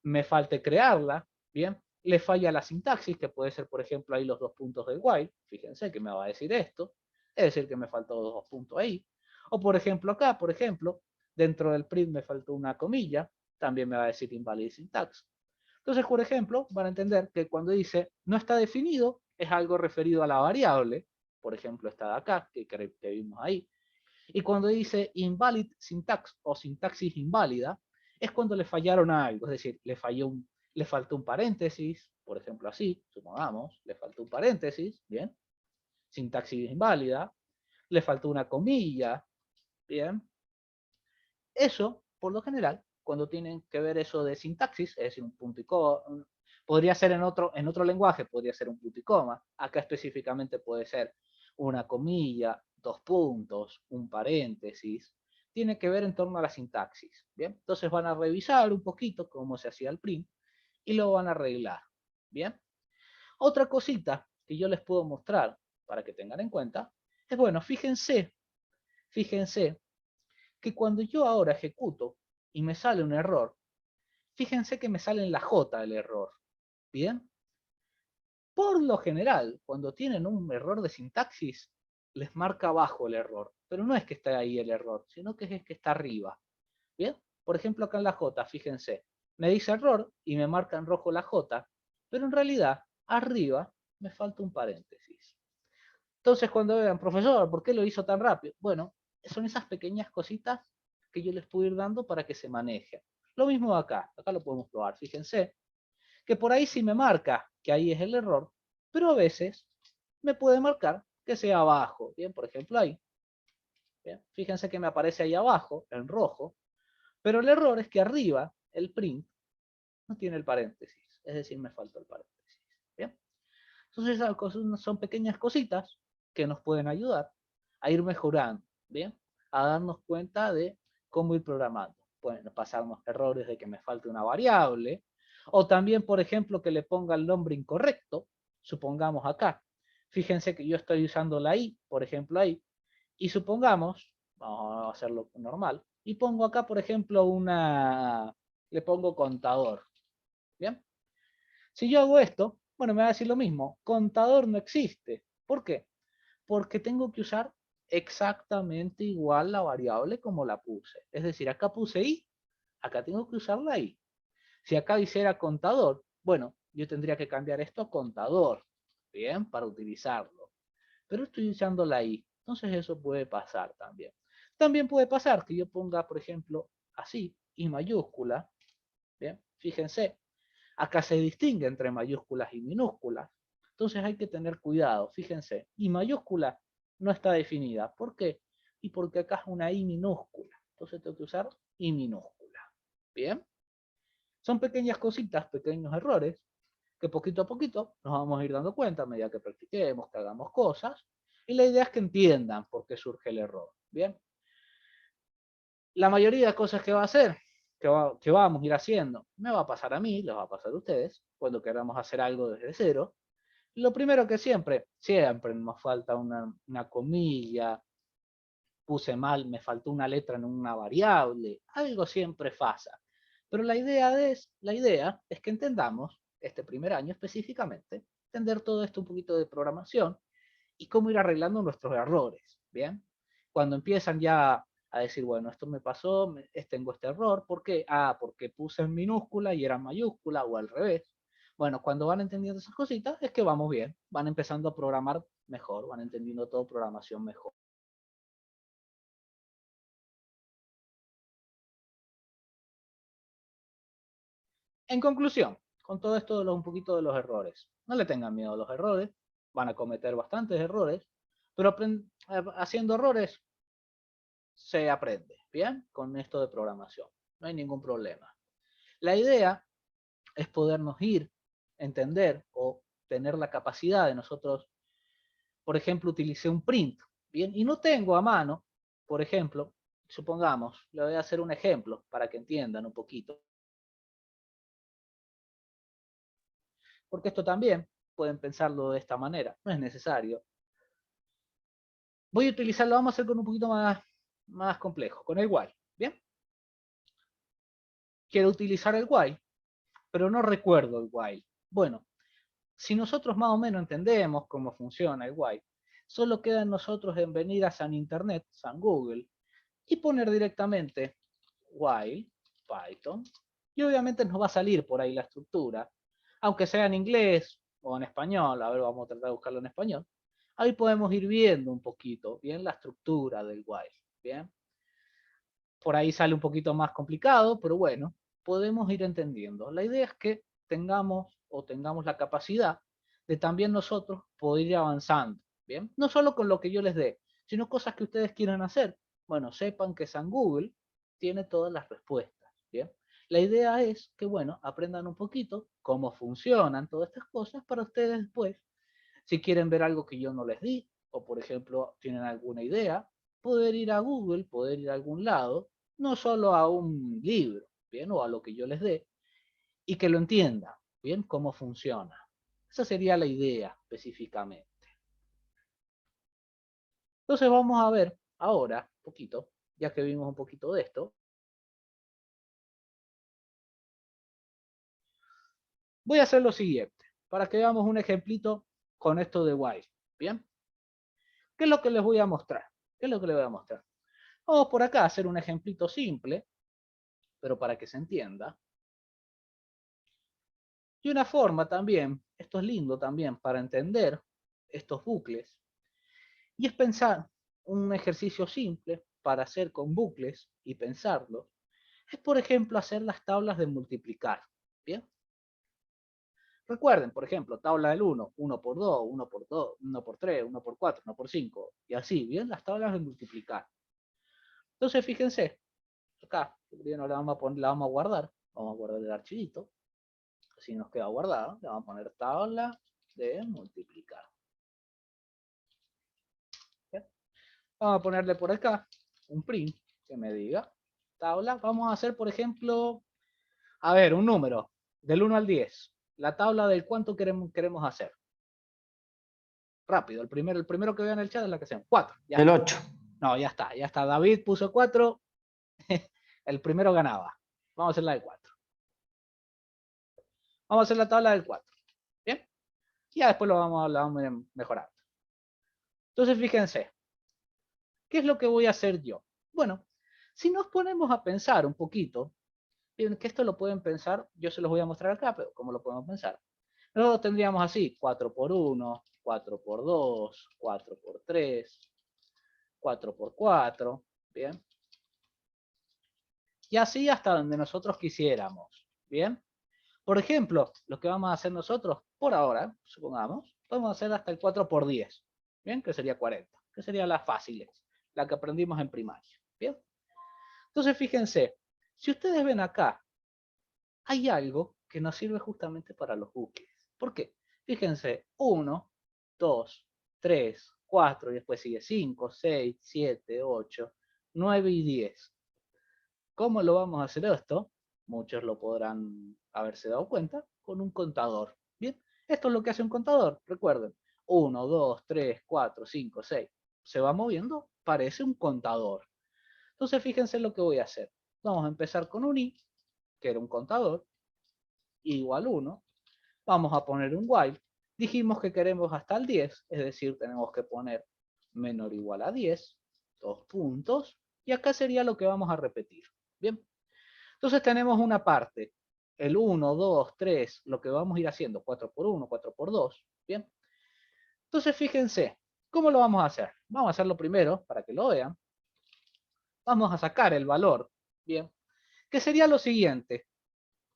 A: me falte crearla, ¿bien? Le falla la sintaxis, que puede ser, por ejemplo, ahí los dos puntos del while. Fíjense que me va a decir esto. Es decir, que me faltó dos puntos ahí. O, por ejemplo, acá, por ejemplo, dentro del print me faltó una comilla. También me va a decir invalid syntax. Entonces, por ejemplo, van a entender que cuando dice no está definido, es algo referido a la variable. Por ejemplo, esta de acá, que vimos ahí. Y cuando dice invalid syntax o sintaxis inválida, es cuando le fallaron algo, es decir, le faltó un paréntesis, por ejemplo así, supongamos, le faltó un paréntesis, bien, sintaxis inválida, le faltó una comilla, bien. Eso, por lo general, cuando tienen que ver eso de sintaxis, es decir, un punto y coma, podría ser en otro lenguaje, podría ser un punto y coma, acá específicamente puede ser una comilla, dos puntos, un paréntesis, tiene que ver en torno a la sintaxis, ¿bien? Entonces van a revisar un poquito cómo se hacía el print y lo van a arreglar, ¿bien? Otra cosita que yo les puedo mostrar para que tengan en cuenta es, bueno, fíjense que cuando yo ahora ejecuto y me sale un error, fíjense que me sale en la J el error, ¿bien? Por lo general, cuando tienen un error de sintaxis, les marca abajo el error, pero no es que esté ahí el error, sino que es que está arriba, ¿bien? Por ejemplo, acá en la J, fíjense, me dice error y me marca en rojo la J, pero en realidad, arriba me falta un paréntesis. Entonces, cuando vean, profesor, ¿por qué lo hizo tan rápido? Bueno, son esas pequeñas cositas que yo les puedo ir dando para que se manejen. Lo mismo acá lo podemos probar. Fíjense que por ahí sí me marca que ahí es el error, pero a veces me puede marcar que sea abajo. Bien, por ejemplo ahí. Bien, fíjense que me aparece ahí abajo, en rojo, pero el error es que arriba, el print, no tiene el paréntesis. Es decir, me faltó el paréntesis. Bien. Entonces esas cosas son pequeñas cositas que nos pueden ayudar a ir mejorando, ¿bien? A darnos cuenta de cómo ir programando. Pueden pasarnos errores de que me falte una variable, o también, por ejemplo, que le ponga el nombre incorrecto, supongamos acá. Fíjense que yo estoy usando la i, por ejemplo ahí, y supongamos, vamos a hacerlo normal, y pongo acá, por ejemplo, le pongo contador, ¿bien? Si yo hago esto, bueno, me va a decir lo mismo, contador no existe. ¿Por qué? Porque tengo que usar exactamente igual la variable como la puse. Es decir, acá puse i, acá tengo que usar la i. Si acá hiciera contador, bueno, yo tendría que cambiar esto a contador, ¿bien? Para utilizarlo. Pero estoy usando la i, entonces eso puede pasar también. También puede pasar que yo ponga, por ejemplo, así, i mayúscula, ¿bien? Fíjense, acá se distingue entre mayúsculas y minúsculas. Entonces hay que tener cuidado. Fíjense, I mayúscula no está definida. ¿Por qué? Y porque acá es una I minúscula. Entonces tengo que usar I minúscula. Bien. Son pequeñas cositas, pequeños errores, que poquito a poquito nos vamos a ir dando cuenta a medida que practiquemos, que hagamos cosas. Y la idea es que entiendan por qué surge el error. Bien. La mayoría de cosas que va a hacer, que vamos a ir haciendo, me va a pasar a mí, les va a pasar a ustedes, cuando queramos hacer algo desde cero. Lo primero que siempre nos falta una comilla, puse mal, me faltó una letra en una variable, algo siempre pasa. Pero la idea es que entendamos, este primer año específicamente, entender todo esto un poquito de programación y cómo ir arreglando nuestros errores, ¿bien? Cuando empiezan ya a decir, bueno, esto me pasó, tengo este error, ¿por qué? Ah, porque puse en minúscula y era en mayúscula o al revés. Bueno, cuando van entendiendo esas cositas es que vamos bien, van empezando a programar mejor, van entendiendo todo programación mejor. En conclusión, con todo esto un poquito de los errores, no le tengan miedo a los errores, van a cometer bastantes errores, pero haciendo errores se aprende, ¿bien? Con esto de programación. No hay ningún problema. La idea es podernos ir, entender o tener la capacidad de nosotros, por ejemplo, utilicé un print, ¿bien? Y no tengo a mano, por ejemplo, supongamos, le voy a hacer un ejemplo para que entiendan un poquito. Porque esto también pueden pensarlo de esta manera, no es necesario. Voy a utilizarlo, vamos a hacer con un poquito más complejo, con el while, ¿bien? quiero utilizar el while, pero no recuerdo el while. Bueno, si nosotros más o menos entendemos cómo funciona el while, solo queda en nosotros en venir a San Internet, San Google, y poner directamente while Python. Y obviamente nos va a salir por ahí la estructura, aunque sea en inglés o en español. A ver, vamos a tratar de buscarlo en español. Ahí podemos ir viendo un poquito, bien, la estructura del while, bien. Por ahí sale un poquito más complicado, pero bueno, podemos ir entendiendo. La idea es que tengamos la capacidad de también nosotros poder ir avanzando, ¿bien? No solo con lo que yo les dé, sino cosas que ustedes quieran hacer. Bueno, sepan que San Google tiene todas las respuestas, ¿bien? La idea es que, bueno, aprendan un poquito cómo funcionan todas estas cosas para ustedes después, si quieren ver algo que yo no les di, o por ejemplo, tienen alguna idea, poder ir a Google, poder ir a algún lado, no solo a un libro, ¿bien? O a lo que yo les dé, y que lo entiendan, ¿bien? Cómo funciona. Esa sería la idea específicamente. Entonces vamos a ver ahora, un poquito, ya que vimos un poquito de esto, voy a hacer lo siguiente, para que veamos un ejemplito con esto de while, ¿bien? ¿Qué es lo que les voy a mostrar? ¿Qué es lo que les voy a mostrar? Vamos por acá a hacer un ejemplito simple, pero para que se entienda. Y una forma también, esto es lindo también para entender estos bucles, y es pensar un ejercicio simple para hacer con bucles y pensarlo, es por ejemplo hacer las tablas de multiplicar, ¿bien? Recuerden, por ejemplo, tabla del 1, 1 por 2, 1 por 2, 1 por 3, 1 por 4, 1 por 5, y así, ¿bien? Las tablas de multiplicar. Entonces, fíjense, acá, la vamos a guardar el archivito, así nos queda guardado, le vamos a poner tabla de multiplicar. ¿Bien? Vamos a ponerle por acá un print que me diga tabla. Vamos a hacer, por ejemplo, a ver, un número del 1 al 10. La tabla del cuánto queremos hacer. Rápido, el primero que vea en el chat es la que sea. 4.
C: El 8.
A: No, ya está. David puso 4. El primero ganaba. Vamos a hacer la de 4. Vamos a hacer la tabla del 4. ¿Bien? Y ya después lo vamos a mejorar. Entonces, fíjense. ¿Qué es lo que voy a hacer yo? Bueno, si nos ponemos a pensar un poquito, que esto lo pueden pensar, yo se los voy a mostrar acá, pero ¿cómo lo podemos pensar? Nosotros tendríamos así, 4 por 1, 4 por 2, 4 por 3, 4 por 4, ¿bien? Y así hasta donde nosotros quisiéramos, ¿bien? Por ejemplo, lo que vamos a hacer nosotros, por ahora, supongamos, podemos hacer hasta el 4 por 10, ¿bien? Que sería 40, que serían las fáciles, la que aprendimos en primaria, ¿bien? Entonces, fíjense, si ustedes ven acá, hay algo que nos sirve justamente para los bucles. ¿Por qué? Fíjense, 1, 2, 3, 4, y después sigue 5, 6, 7, 8, 9 y 10. ¿Cómo lo vamos a hacer esto? Muchos lo podrán haberse dado cuenta con un contador. Bien, esto es lo que hace un contador. Recuerden, 1, 2, 3, 4, 5, 6. Se va moviendo, parece un contador. Entonces, fíjense lo que voy a hacer. Vamos a empezar con un i, que era un contador, igual 1. Vamos a poner un while. Dijimos que queremos hasta el 10, es decir, tenemos que poner menor o igual a 10, 2 puntos, y acá sería lo que vamos a repetir. Bien, entonces tenemos una parte, el 1, 2, 3, lo que vamos a ir haciendo, 4 por 1, 4 por 2, bien. Entonces fíjense, ¿cómo lo vamos a hacer? Vamos a hacerlo primero, para que lo vean. Vamos a sacar el valor, bien, que sería lo siguiente.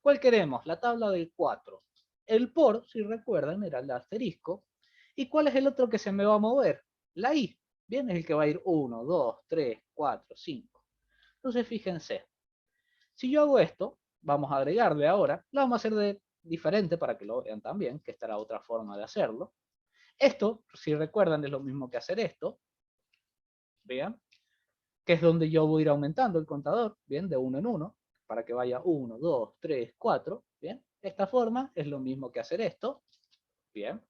A: ¿Cuál queremos? La tabla del 4. El por, si recuerdan, era el asterisco. ¿Y cuál es el otro que se me va a mover? La i. Bien, es el que va a ir 1, 2, 3, 4, 5. Entonces fíjense, si yo hago esto, vamos a agregarle ahora, lo vamos a hacer de diferente para que lo vean también, que estará otra forma de hacerlo. Esto, si recuerdan, es lo mismo que hacer esto. Vean, que es donde yo voy a ir aumentando el contador, bien, de 1 en 1, para que vaya 1, 2, 3, 4, bien. Esta forma es lo mismo que hacer esto, bien.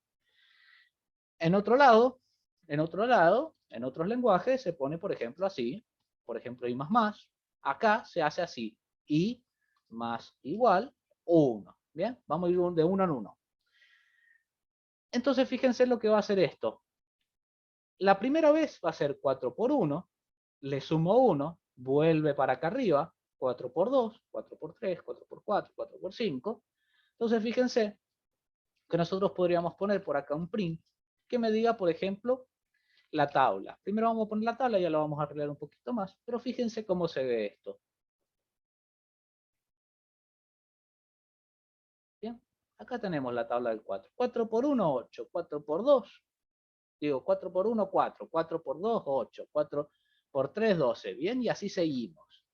A: En otro lado, en otros lenguajes se pone, por ejemplo, así, por ejemplo, i más, acá se hace así, i más igual 1. Bien, vamos a ir de uno en uno. Entonces fíjense lo que va a hacer esto. La primera vez va a ser 4 por 1, le sumo 1, vuelve para acá arriba, 4 por 2, 4 por 3, 4 por 4, 4 por 5. Entonces fíjense que nosotros podríamos poner por acá un print que me diga, por ejemplo, la tabla. Primero vamos a poner la tabla, ya lo vamos a arreglar un poquito más, pero fíjense cómo se ve esto. Bien, acá tenemos la tabla del 4. 4 por 1, 8. 4 por 2, digo 4 por 1, 4. 4 por 2, 8. 4 por 3, 12. Bien, y así seguimos.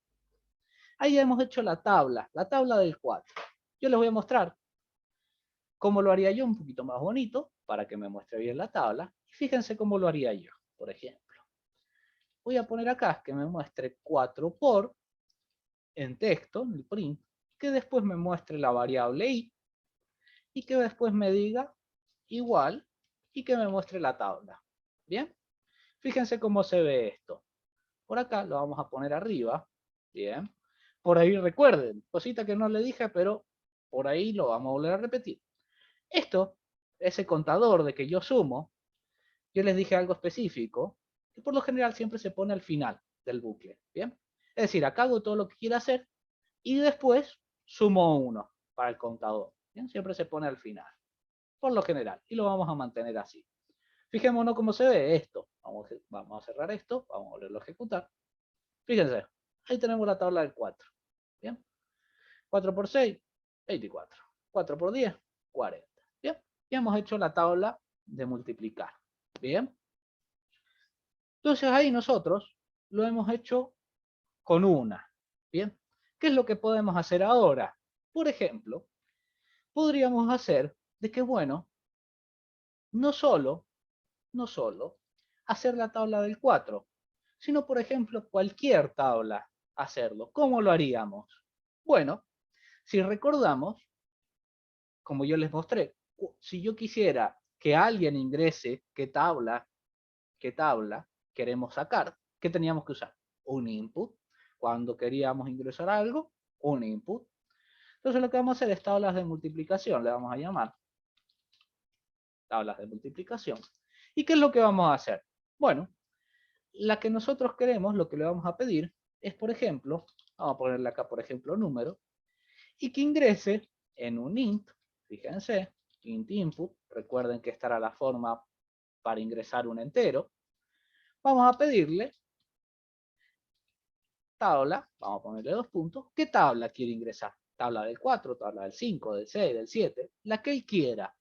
A: Ahí ya hemos hecho la tabla del 4. Yo les voy a mostrar cómo lo haría yo un poquito más bonito, para que me muestre bien la tabla. Y fíjense cómo lo haría yo, por ejemplo. Voy a poner acá que me muestre 4 por, en texto, en el print, que después me muestre la variable i, y que después me diga igual, y que me muestre la tabla. ¿Bien? Fíjense cómo se ve esto. Por acá lo vamos a poner arriba. Bien. Por ahí recuerden, cosita que no le dije, pero por ahí lo vamos a volver a repetir. Esto, ese contador de que yo sumo, yo les dije algo específico, que por lo general siempre se pone al final del bucle. ¿Bien? Es decir, acá hago todo lo que quiera hacer y después sumo 1 para el contador. ¿Bien? Siempre se pone al final, por lo general, y lo vamos a mantener así. Fijémonos cómo se ve esto. Vamos a cerrar esto, vamos a volverlo a ejecutar. Fíjense, ahí tenemos la tabla del 4. ¿Bien? 4 por 6, 24. 4 por 10, 40. ¿Bien? Ya hemos hecho la tabla de multiplicar. ¿Bien? Entonces ahí nosotros lo hemos hecho con una. ¿Bien? ¿Qué es lo que podemos hacer ahora? Por ejemplo, podríamos hacer de que, bueno, no solo hacer la tabla del 4, sino, por ejemplo, cualquier tabla hacerlo. ¿Cómo lo haríamos? Bueno, si recordamos, como yo les mostré, si yo quisiera que alguien ingrese qué tabla queremos sacar, ¿qué teníamos que usar? Un input. Cuando queríamos ingresar algo, un input. Entonces lo que vamos a hacer es tablas de multiplicación, le vamos a llamar tablas de multiplicación. ¿Y qué es lo que vamos a hacer? Bueno, la que nosotros queremos, lo que le vamos a pedir es, por ejemplo, vamos a ponerle acá, por ejemplo, número, y que ingrese en un int, fíjense, int input, recuerden que esta era la forma para ingresar un entero. Vamos a pedirle tabla, vamos a ponerle 2 puntos, ¿qué tabla quiere ingresar? Tabla del 4, tabla del 5, del 6, del 7, la que él quiera.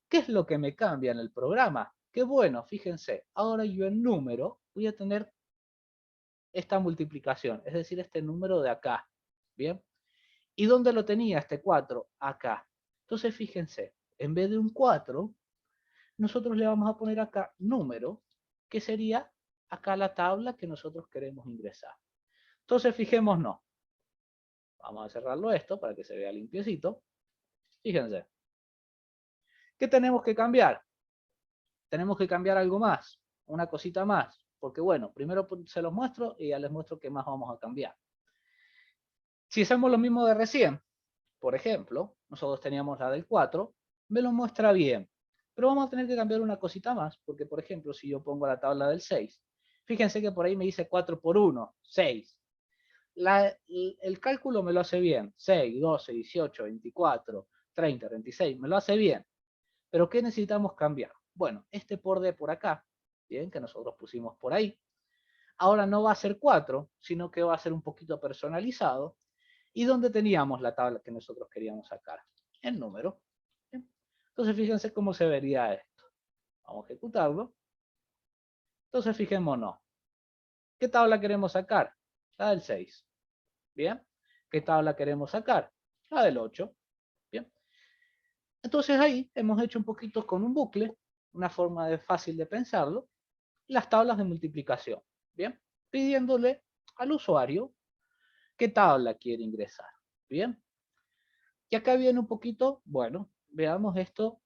A: ¿Qué es lo que me cambia en el programa? Qué bueno, fíjense, ahora yo en número voy a tener esta multiplicación, es decir, este número de acá, ¿bien? ¿Y dónde lo tenía este 4? Acá. Entonces, fíjense, en vez de un 4, nosotros le vamos a poner acá número, que sería acá la tabla que nosotros queremos ingresar. Entonces, fijémonos. Vamos a cerrarlo esto para que se vea limpiecito. Fíjense. ¿Qué tenemos que cambiar? Tenemos que cambiar algo más, una cosita más. Porque bueno, primero se los muestro y ya les muestro qué más vamos a cambiar. Si hacemos lo mismo de recién, por ejemplo, nosotros teníamos la del 4, me lo muestra bien. Pero vamos a tener que cambiar una cosita más, porque por ejemplo, si yo pongo la tabla del 6, fíjense que por ahí me dice 4 por 1, 6. El cálculo me lo hace bien, 6, 12, 18, 24, 30, 36, me lo hace bien. Pero ¿qué necesitamos cambiar? Bueno, este por D por acá, bien, que nosotros pusimos por ahí, ahora no va a ser 4, sino que va a ser un poquito personalizado. ¿Y dónde teníamos la tabla que nosotros queríamos sacar? El número. ¿Bien? Entonces fíjense cómo se vería esto. Vamos a ejecutarlo. Entonces fijémonos. ¿Qué tabla queremos sacar? La del 6. ¿Bien? ¿Qué tabla queremos sacar? La del 8. ¿Bien? Entonces ahí hemos hecho un poquito con un bucle, una forma fácil de pensarlo, las tablas de multiplicación. ¿Bien? Pidiéndole al usuario qué tabla quiere ingresar. ¿Bien? Y acá viene un poquito, bueno, veamos esto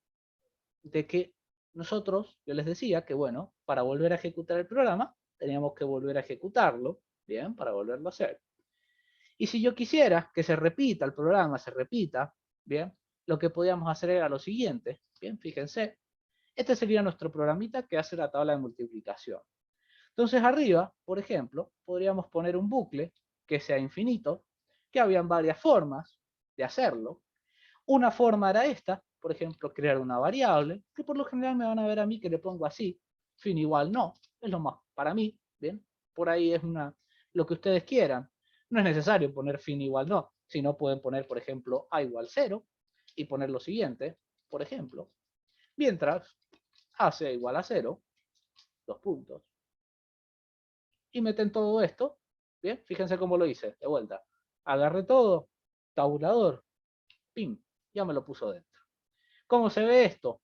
A: de que nosotros, yo les decía que, bueno, para volver a ejecutar el programa, teníamos que volver a ejecutarlo, ¿bien? Para volverlo a hacer. Y si yo quisiera que se repita el programa, se repita, bien, lo que podíamos hacer era lo siguiente, bien, fíjense, este sería nuestro programita que hace la tabla de multiplicación. Entonces arriba, por ejemplo, podríamos poner un bucle que sea infinito, que habían varias formas de hacerlo. Una forma era esta, por ejemplo, crear una variable, que por lo general me van a ver a mí que le pongo así, fin igual no, es lo más para mí, ¿bien? Por ahí es lo que ustedes quieran. No es necesario poner fin igual no, sino pueden poner, por ejemplo, a igual 0 y poner lo siguiente, por ejemplo, mientras a sea igual a 0, dos puntos, y meten todo esto, ¿bien? Fíjense cómo lo hice, de vuelta. Agarré todo, tabulador, pim, ya me lo puso dentro. ¿Cómo se ve esto?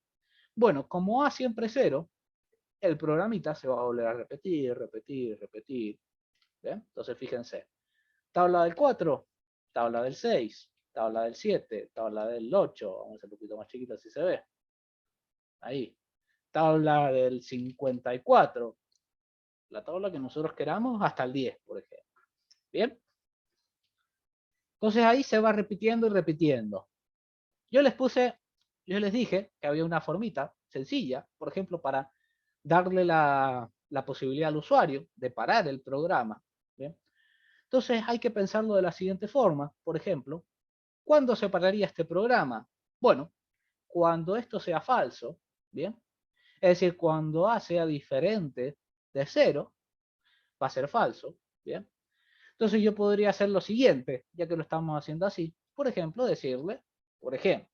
A: Bueno, como A siempre es 0, el programita se va a volver a repetir, repetir, repetir. ¿Bien? Entonces fíjense, tabla del 4, tabla del 6, tabla del 7, tabla del 8, vamos a hacer un poquito más chiquita si se ve. Ahí. Tabla del 54, la tabla que nosotros queramos hasta el 10, por ejemplo. ¿Bien? Entonces ahí se va repitiendo y repitiendo. Yo les dije que había una formita sencilla, por ejemplo, para darle la posibilidad al usuario de parar el programa. ¿Bien? Entonces hay que pensarlo de la siguiente forma. Por ejemplo, ¿cuándo se pararía este programa? Bueno, cuando esto sea falso, ¿bien? Es decir, cuando A sea diferente de 0, va a ser falso, ¿bien? Entonces yo podría hacer lo siguiente, ya que lo estamos haciendo así. Por ejemplo, decirle, por ejemplo,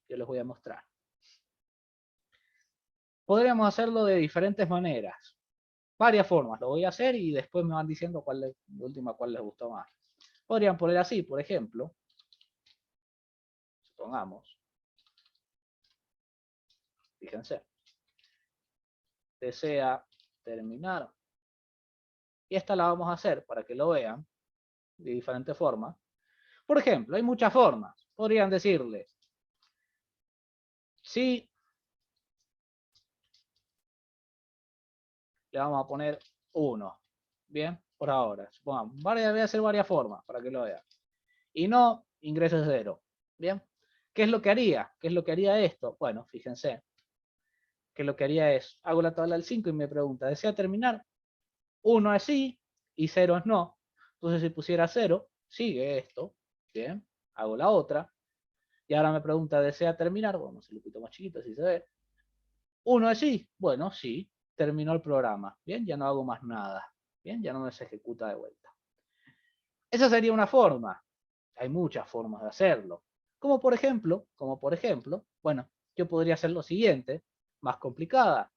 A: yo les voy a mostrar. Podríamos hacerlo de diferentes maneras. Varias formas, lo voy a hacer y después me van diciendo de última cuál les gustó más. Podrían poner así, por ejemplo, supongamos, fíjense, desea terminar. Y esta la vamos a hacer para que lo vean de diferentes formas. Por ejemplo, hay muchas formas. Podrían decirle, si le vamos a poner 1. Bien, por ahora. Supongamos, voy a hacer varias formas para que lo vean. Y no, ingrese 0. Bien. ¿Qué es lo que haría? ¿Qué es lo que haría esto? Bueno, fíjense. Que lo que haría es, hago la tabla del 5 y me pregunta, ¿desea terminar? 1 es sí y 0 es no. Entonces si pusiera 0, sigue esto. Bien, hago la otra. Y ahora me pregunta, ¿desea terminar? Bueno, si lo quito más chiquito, así se ve. 1 es sí. Bueno, sí. Terminó el programa. Bien, ya no hago más nada. Bien, ya no se ejecuta de vuelta. Esa sería una forma. Hay muchas formas de hacerlo. Como por ejemplo, bueno, yo podría hacer lo siguiente, más complicada.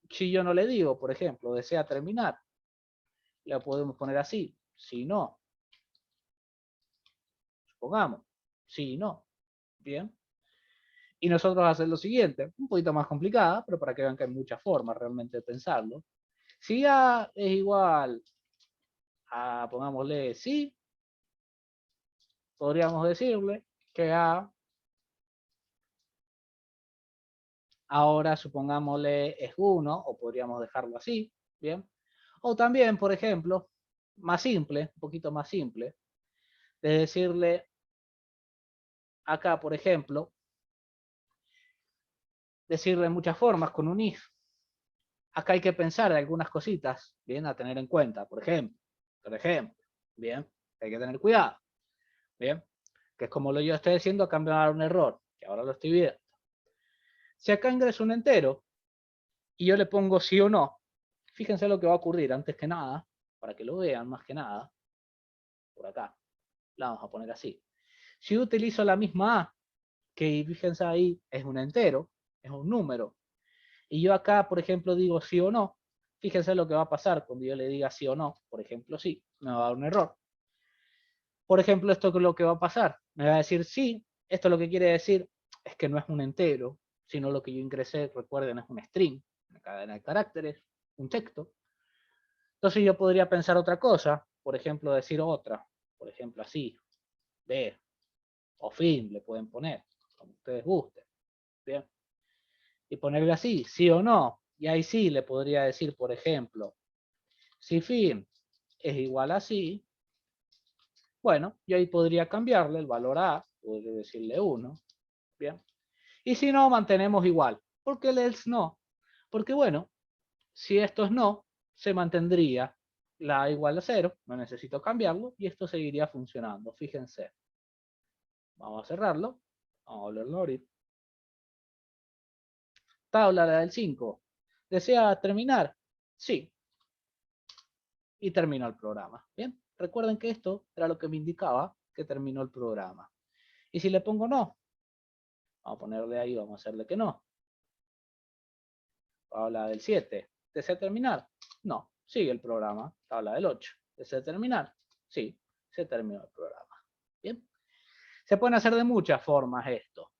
A: Si yo no le digo, por ejemplo, desea terminar, la podemos poner así. Si no, supongamos, si no, bien. Y nosotros hacer lo siguiente, un poquito más complicada, pero para que vean que hay muchas formas realmente de pensarlo. Si A es igual a, pongámosle, sí, podríamos decirle que A ahora supongámosle es 1, o podríamos dejarlo así, bien. O también, por ejemplo, más simple, un poquito más simple, de decirle acá, por ejemplo, decirle en muchas formas con un if. Acá hay que pensar en algunas cositas, bien, a tener en cuenta. Por ejemplo, bien, hay que tener cuidado, bien, que es como lo yo estoy diciendo, a cambio de dar un error, que ahora lo estoy viendo. Si acá ingreso un entero y yo le pongo sí o no, fíjense lo que va a ocurrir antes que nada, para que lo vean más que nada, por acá, la vamos a poner así. Si yo utilizo la misma A, que fíjense ahí, es un entero, es un número, y yo acá, por ejemplo, digo sí o no, fíjense lo que va a pasar cuando yo le diga sí o no, por ejemplo, sí, me va a dar un error. Por ejemplo, esto es lo que va a pasar, me va a decir sí, esto lo que quiere decir es que no es un entero, sino lo que yo ingresé, recuerden, es un string, una cadena de caracteres, un texto. Entonces yo podría pensar otra cosa, por ejemplo, decir otra, por ejemplo, así, B, o fin, le pueden poner, como ustedes gusten, ¿bien? Y ponerle así, sí o no, y ahí sí le podría decir, por ejemplo, si fin es igual a sí, Bueno, yo ahí podría cambiarle el valor a, podría decirle 1, bien. Y si no, mantenemos igual. ¿Por qué el else no? Porque bueno, si esto es no, se mantendría la a igual a 0, no necesito cambiarlo, y esto seguiría funcionando, fíjense. Vamos a cerrarlo, vamos a volverlo a abrir. Tabla la del 5. ¿Desea terminar? Sí. Y terminó el programa. Bien, recuerden que esto era lo que me indicaba que terminó el programa. Y si le pongo no, vamos a ponerle ahí, vamos a hacerle que no. Tabla del 7. ¿Desea terminar? No, sigue el programa. Tabla del 8. ¿Desea terminar? Sí, se terminó el programa. Bien. Se pueden hacer de muchas formas esto.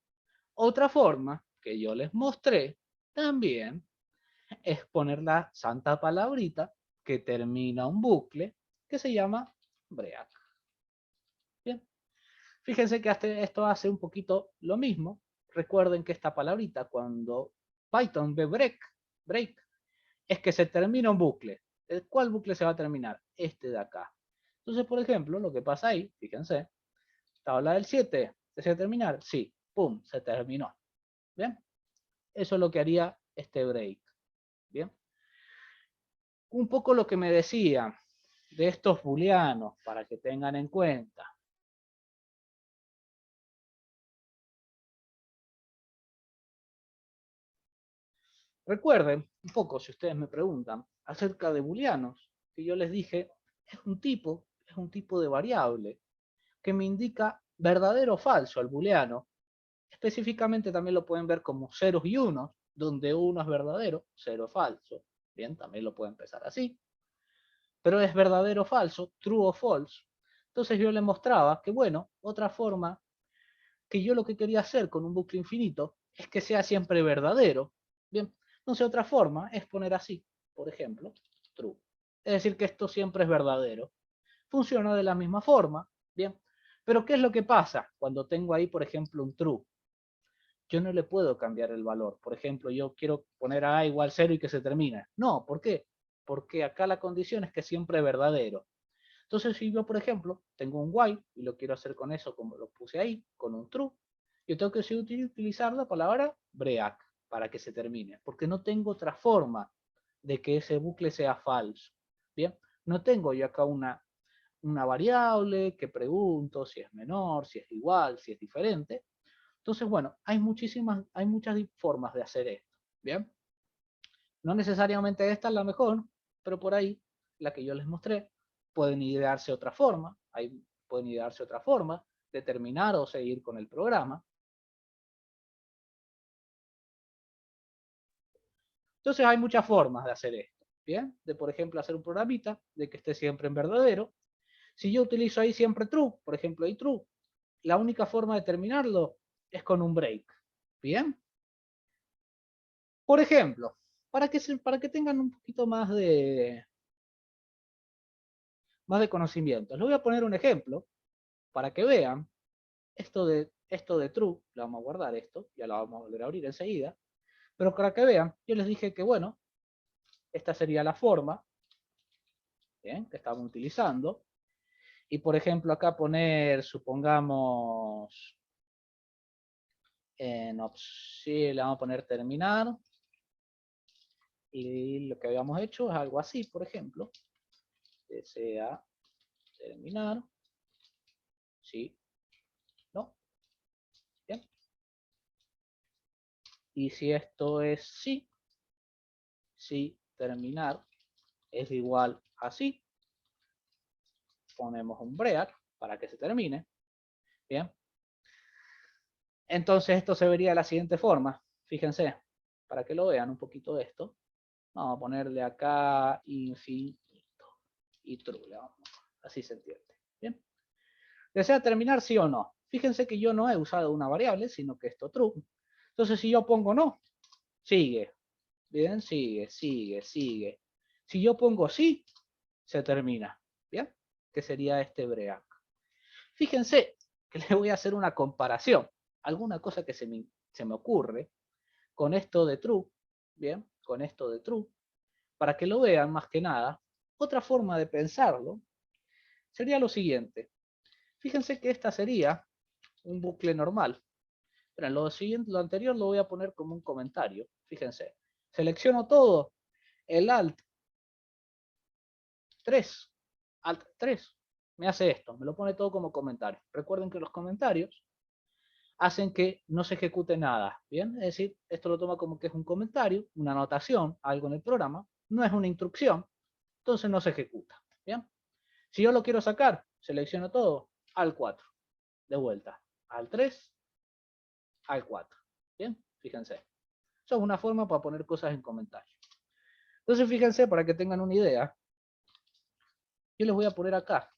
A: Otra forma que yo les mostré también es poner la santa palabrita que termina un bucle que se llama break. Bien. Fíjense que esto hace un poquito lo mismo. Recuerden que esta palabrita, cuando Python ve break, es que se termina un bucle. ¿Cuál bucle se va a terminar? Este de acá. Entonces, por ejemplo, lo que pasa ahí, fíjense, tabla del 7, ¿desea terminar? Sí, pum, se terminó. ¿Bien? Eso es lo que haría este break. ¿Bien? Un poco lo que me decía de estos booleanos, para que tengan en cuenta. Recuerden un poco, si ustedes me preguntan, acerca de booleanos, que yo les dije, es un tipo de variable que me indica verdadero o falso al booleano. Específicamente también lo pueden ver como ceros y unos, donde uno es verdadero, cero es falso. Bien, también lo pueden empezar así. Pero es verdadero o falso, true o false. Entonces yo les mostraba que, bueno, otra forma que yo lo que quería hacer con un bucle infinito es que sea siempre verdadero. Bien, entonces otra forma es poner así, por ejemplo, true. Es decir, que esto siempre es verdadero. Funciona de la misma forma, bien. Pero ¿qué es lo que pasa cuando tengo ahí, por ejemplo, un true? Yo no le puedo cambiar el valor. Por ejemplo, yo quiero poner a igual 0 y que se termine. No, ¿por qué? Porque acá la condición es que siempre es verdadero. Entonces, si yo, por ejemplo, tengo un while y lo quiero hacer con eso, como lo puse ahí, con un true, yo tengo que utilizar la palabra break para que se termine, porque no tengo otra forma de que ese bucle sea falso. Bien, no tengo yo acá una variable que pregunto si es menor, si es igual, si es diferente. Entonces, bueno, hay muchas formas de hacer esto. Bien, no necesariamente esta es la mejor, pero por ahí, la que yo les mostré, pueden idearse otra forma, pueden idearse otra forma de terminar o seguir con el programa. Entonces hay muchas formas de hacer esto, ¿bien? De, por ejemplo, hacer un programita de que esté siempre en verdadero. Si yo utilizo ahí siempre true, por ejemplo, ahí true, la única forma de terminarlo es con un break, ¿bien? Por ejemplo, para que tengan un poquito más de conocimiento, les voy a poner un ejemplo para que vean esto de true, lo vamos a guardar esto, ya lo vamos a volver a abrir enseguida, pero para que vean, yo les dije que bueno, esta sería la forma, ¿bien? Que estamos utilizando, y por ejemplo acá poner, supongamos, en opción, le vamos a poner terminar, y lo que habíamos hecho es algo así, por ejemplo, desea terminar, sí, no, bien, y si esto es sí, terminar es igual a sí, ponemos un break para que se termine, bien. Entonces esto se vería de la siguiente forma, fíjense, para que lo vean un poquito de esto, vamos a ponerle acá infinito y true, así se entiende, bien. ¿Desea terminar sí o no? Fíjense que yo no he usado una variable, sino que esto true. Entonces si yo pongo no, sigue, bien, sigue. Si yo pongo sí, se termina, bien, que sería este break. Fíjense que le voy a hacer una comparación, alguna cosa que se me ocurre con esto de true, bien, con esto de true, para que lo vean más que nada. Otra forma de pensarlo sería lo siguiente. Fíjense que esta sería un bucle normal. Pero lo siguiente, lo anterior lo voy a poner como un comentario. Fíjense, selecciono todo, el Alt 3, Alt 3, me hace esto, me lo pone todo como comentario. Recuerden que los comentarios hacen que no se ejecute nada, ¿bien? Es decir, esto lo toma como que es un comentario, una anotación, algo en el programa, no es una instrucción, entonces no se ejecuta, ¿bien? Si yo lo quiero sacar, selecciono todo, al 4, de vuelta, al 3, al 4, ¿bien? Fíjense. Eso es una forma para poner cosas en comentarios. Entonces, fíjense, para que tengan una idea, yo les voy a poner acá,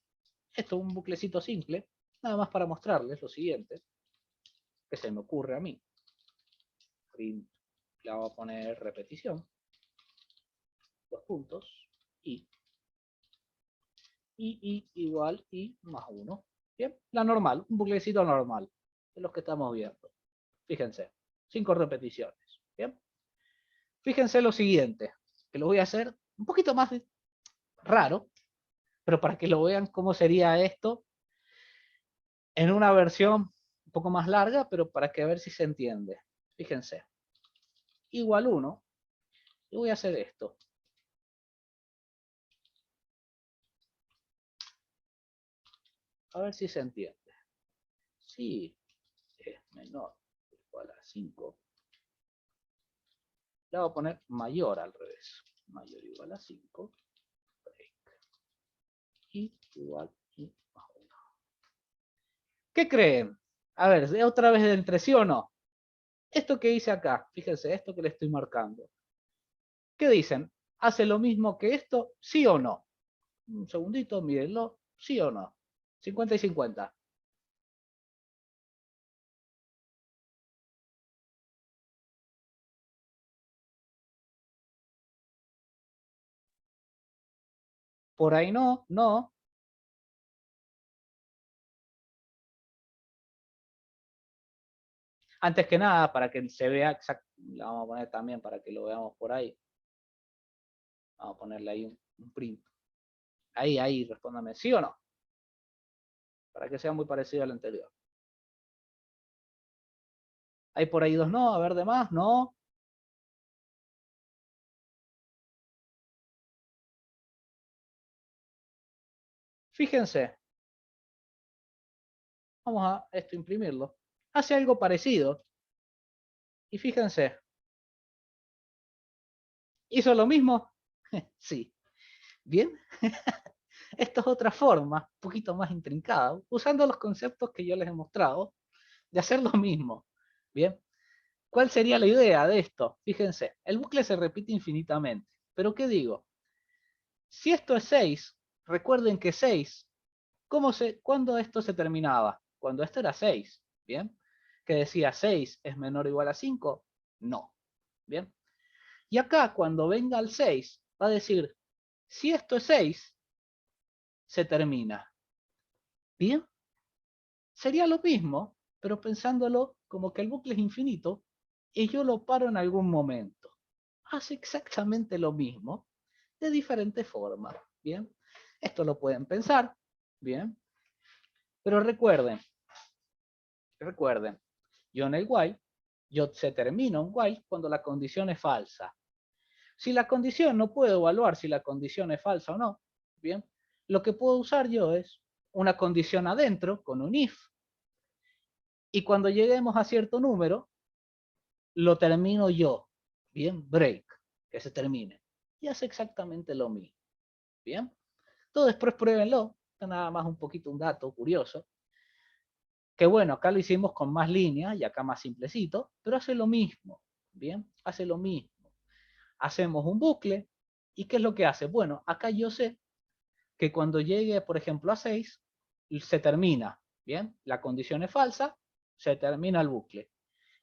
A: esto es un buclecito simple, nada más para mostrarles lo siguiente, que se me ocurre a mí. Print, le vamos a poner repetición, dos puntos, y igual y más 1. Bien, la normal, un buclecito normal, de los que estamos viendo. Fíjense, 5 repeticiones. Bien, fíjense lo siguiente, que lo voy a hacer un poquito más raro, pero para que lo vean cómo sería esto en una versión un poco más larga, pero para que a ver si se entiende. Fíjense, igual 1, y voy a hacer esto. A ver si se entiende. Si es menor o igual a 5, le voy a poner mayor al revés. Mayor o igual a 5. Break. Y igual y más 1. ¿Qué creen? A ver, otra vez de entre sí o no. Esto que hice acá, fíjense, esto que le estoy marcando. ¿Qué dicen? ¿Hace lo mismo que esto? ¿Sí o no? Un segundito, mírenlo. ¿Sí o no? 50 y 50. Por ahí no, no. Antes que nada, para que se vea exacto, la vamos a poner también para que lo veamos por ahí. Vamos a ponerle ahí un print. Ahí, respóndame, ¿sí o no? Para que sea muy parecido al anterior. Hay por ahí dos no, a ver de más, no. Fíjense, vamos a esto imprimirlo. Hace algo parecido. Y fíjense, ¿hizo lo mismo? Sí. Bien. Esto es otra forma, un poquito más intrincada, usando los conceptos que yo les he mostrado, de hacer lo mismo. Bien. ¿Cuál sería la idea de esto? Fíjense, el bucle se repite infinitamente. ¿Pero qué digo? Si esto es 6, recuerden que 6, ¿cuándo esto se terminaba? Cuando esto era 6, ¿bien? Que decía 6 es menor o igual a 5, no, ¿bien? Y acá cuando venga el 6, va a decir, si esto es 6, se termina, ¿bien? Sería lo mismo, pero pensándolo como que el bucle es infinito y yo lo paro en algún momento. Hace exactamente lo mismo, de diferente forma, ¿bien? Esto lo pueden pensar, ¿bien? Pero recuerden, yo en el while, yo se termina un while cuando la condición es falsa. Si la condición no puedo evaluar si la condición es falsa o no, ¿bien? Lo que puedo usar yo es una condición adentro con un if, y cuando lleguemos a cierto número, lo termino yo, ¿bien? Break, que se termine. Y hace exactamente lo mismo, ¿bien? Todo después pruébenlo, nada más un poquito un dato curioso, que bueno, acá lo hicimos con más líneas y acá más simplecito, pero hace lo mismo, ¿bien? Hace lo mismo. Hacemos un bucle, ¿y qué es lo que hace? Bueno, acá yo sé que cuando llegue, por ejemplo, a 6, se termina, ¿bien? La condición es falsa, se termina el bucle.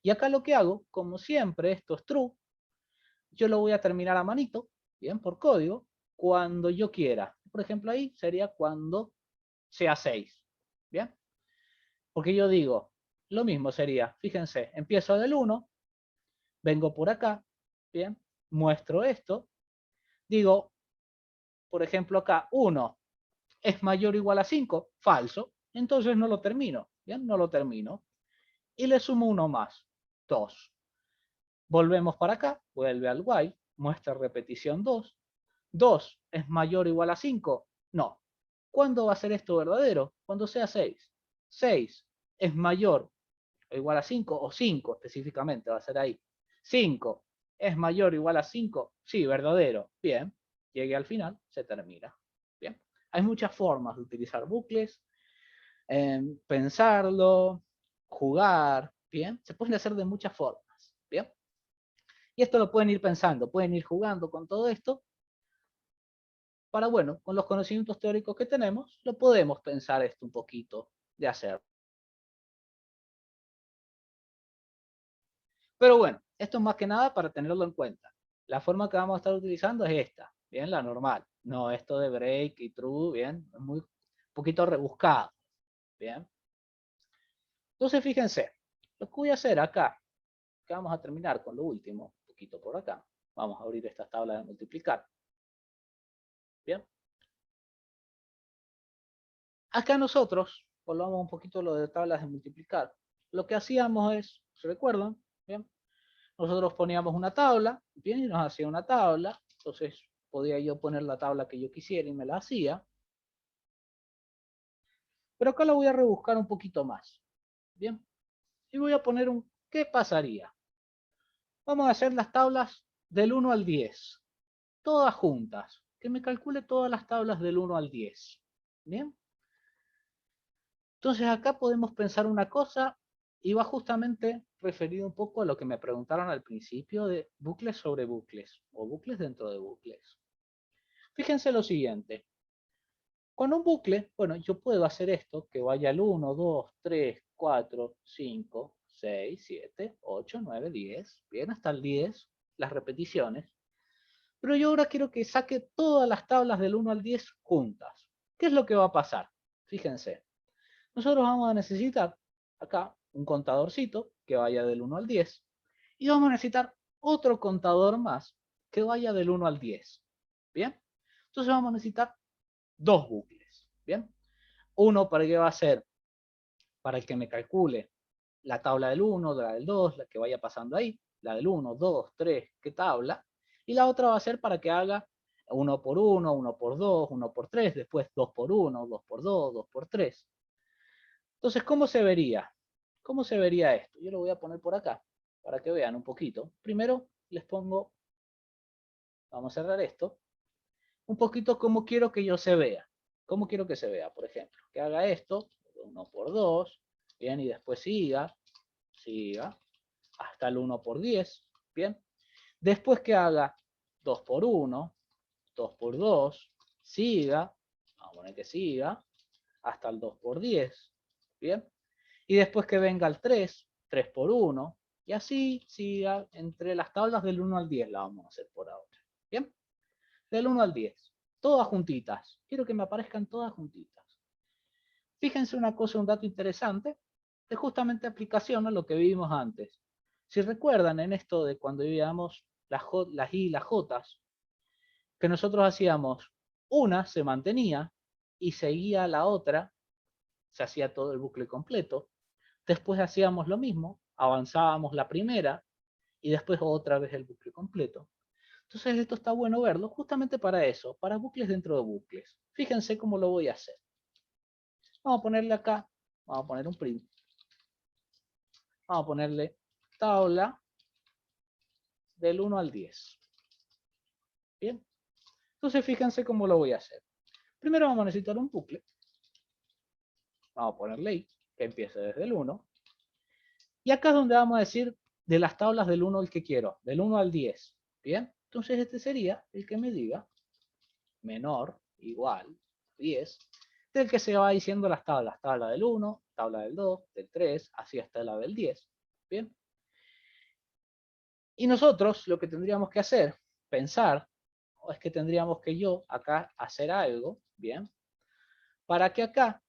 A: Y acá lo que hago, como siempre, esto es true, yo lo voy a terminar a manito, ¿bien? Por código, cuando yo quiera. Por ejemplo, ahí sería cuando sea 6, ¿bien? Porque yo digo, lo mismo sería, fíjense, empiezo del 1, vengo por acá, ¿bien? Muestro esto, digo, por ejemplo acá, 1 es mayor o igual a 5, falso, Entonces no lo termino, ¿bien? No lo termino. Y le sumo uno más, 2. Volvemos para acá, vuelve al while, muestra repetición 2. 2 es mayor o igual a 5. No. ¿Cuándo va a ser esto verdadero? Cuando sea 6. 6 es mayor o igual a 5, o 5 específicamente va a ser ahí. 5 es mayor o igual a 5. Sí, verdadero. Bien. Llegué al final, se termina. Bien. Hay muchas formas de utilizar bucles. Pensarlo, jugar. Bien. Se pueden hacer de muchas formas. Bien. Y esto lo pueden ir pensando, pueden ir jugando con todo esto. Para, bueno, con los conocimientos teóricos que tenemos, lo podemos pensar esto un poquito de hacer. Pero bueno, esto es más que nada para tenerlo en cuenta. La forma que vamos a estar utilizando es esta, bien, la normal. No esto de break y true, bien, es muy poquito rebuscado, bien. Entonces, fíjense, lo que voy a hacer acá, que vamos a terminar con lo último, un poquito por acá. Vamos a abrir esta tabla de multiplicar. Bien. Acá nosotros, volvamos un poquito lo de tablas de multiplicar. Lo que hacíamos es, ¿se recuerdan? Bien. Nosotros poníamos una tabla, bien, y nos hacía una tabla. Entonces podía yo poner la tabla que yo quisiera y me la hacía. Pero acá la voy a rebuscar un poquito más. Bien. Y voy a poner un ¿qué pasaría? Vamos a hacer las tablas del 1 al 10. Todas juntas. Que me calcule todas las tablas del 1 al 10. Bien. Entonces acá podemos pensar una cosa y va justamente referido un poco a lo que me preguntaron al principio de bucles sobre bucles o bucles dentro de bucles. Fíjense lo siguiente. Con un bucle, bueno, yo puedo hacer esto, que vaya al 1, 2, 3, 4, 5, 6, 7, 8, 9, 10, bien, hasta el 10, las repeticiones. Pero yo ahora quiero que saque todas las tablas del 1 al 10 juntas. ¿Qué es lo que va a pasar? Fíjense. Nosotros vamos a necesitar acá un contadorcito que vaya del 1 al 10 y vamos a necesitar otro contador más que vaya del 1 al 10. ¿Bien? Entonces vamos a necesitar dos bucles. ¿Bien? Uno para que va a ser para el que me calcule la tabla del 1, la del 2, la que vaya pasando ahí, la del 1, 2, 3, qué tabla, y la otra va a ser para que haga 1 por 1, 1 por 2, 1 por 3, después 2 por 1, 2 por 2, 2 por 3. Entonces, ¿cómo se vería? ¿Cómo se vería esto? Yo lo voy a poner por acá, para que vean un poquito. Primero les pongo, vamos a cerrar esto, un poquito cómo quiero que yo se vea. ¿Cómo quiero que se vea? Por ejemplo, que haga esto, 1 por 2, bien, y después siga, hasta el 1 por 10, bien. Después que haga 2 por 1, 2 por 2, siga, vamos a poner que siga, hasta el 2 por 10, bien. Y después que venga el 3, 3 por 1, y así siga entre las tablas del 1 al 10 la vamos a hacer por ahora. ¿Bien? Del 1 al 10. Todas juntitas. Quiero que me aparezcan todas juntitas. Fíjense una cosa, un dato interesante, de justamente aplicación a lo que vimos antes. Si recuerdan en esto de cuando veíamos las I y las J, que nosotros hacíamos una se mantenía y seguía la otra, se hacía todo el bucle completo. Después hacíamos lo mismo, avanzábamos la primera y después otra vez el bucle completo. Entonces esto está bueno verlo justamente para eso, para bucles dentro de bucles. Fíjense cómo lo voy a hacer. Vamos a ponerle acá, vamos a poner un print. Vamos a ponerle tabla del 1 al 10. Bien. Entonces fíjense cómo lo voy a hacer. Primero vamos a necesitar un bucle. Vamos a ponerle ahí, que empiece desde el 1. Y acá es donde vamos a decir de las tablas del 1 al que quiero, del 1 al 10. Bien, entonces este sería el que me diga menor, igual, 10, del que se va diciendo las tablas. Tabla del 1, tabla del 2, del 3, así hasta la del 10. Bien. Y nosotros lo que tendríamos que hacer, pensar, es que tendríamos que yo acá hacer algo, bien, para que acá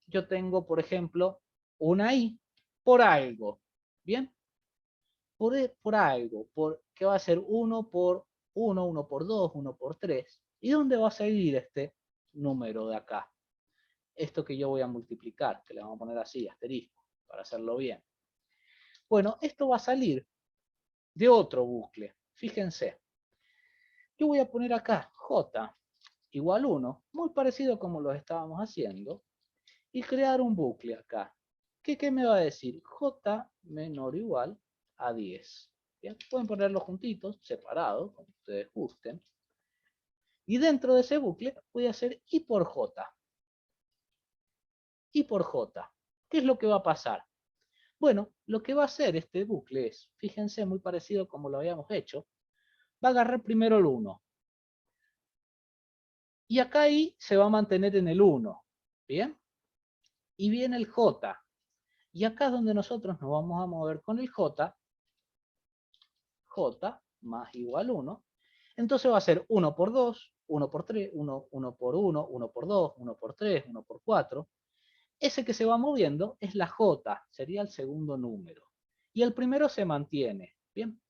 A: yo tengo, por ejemplo, una I por algo, bien, por algo, que va a ser 1 por 1, 1 por 2, 1 por 3. ¿Y dónde va a salir este número de acá? esto que yo voy a multiplicar, que le vamos a poner así, asterisco, para hacerlo bien. Bueno, esto va a salir de otro bucle. Fíjense. Yo voy a poner acá j igual 1, muy parecido como lo estábamos haciendo, y crear un bucle acá. ¿Qué me va a decir? J menor o igual a 10. ¿Bien? Pueden ponerlos juntitos, separados, como ustedes gusten. Y dentro de ese bucle voy a hacer I por J. I por J. ¿Qué es lo que va a pasar? Bueno, lo que va a hacer este bucle es, fíjense, muy parecido como lo habíamos hecho, va a agarrar primero el 1. Y acá I se va a mantener en el 1. ¿Bien? Y viene el J. Y acá es donde nosotros nos vamos a mover con el J. J más igual 1. Entonces va a ser 1 por 2, 1 por 3, 1 por 1, 1 por 2, 1 por 3, 1 por 4. Ese que se va moviendo es la J, sería el segundo número. Y el primero se mantiene. ¿Bien?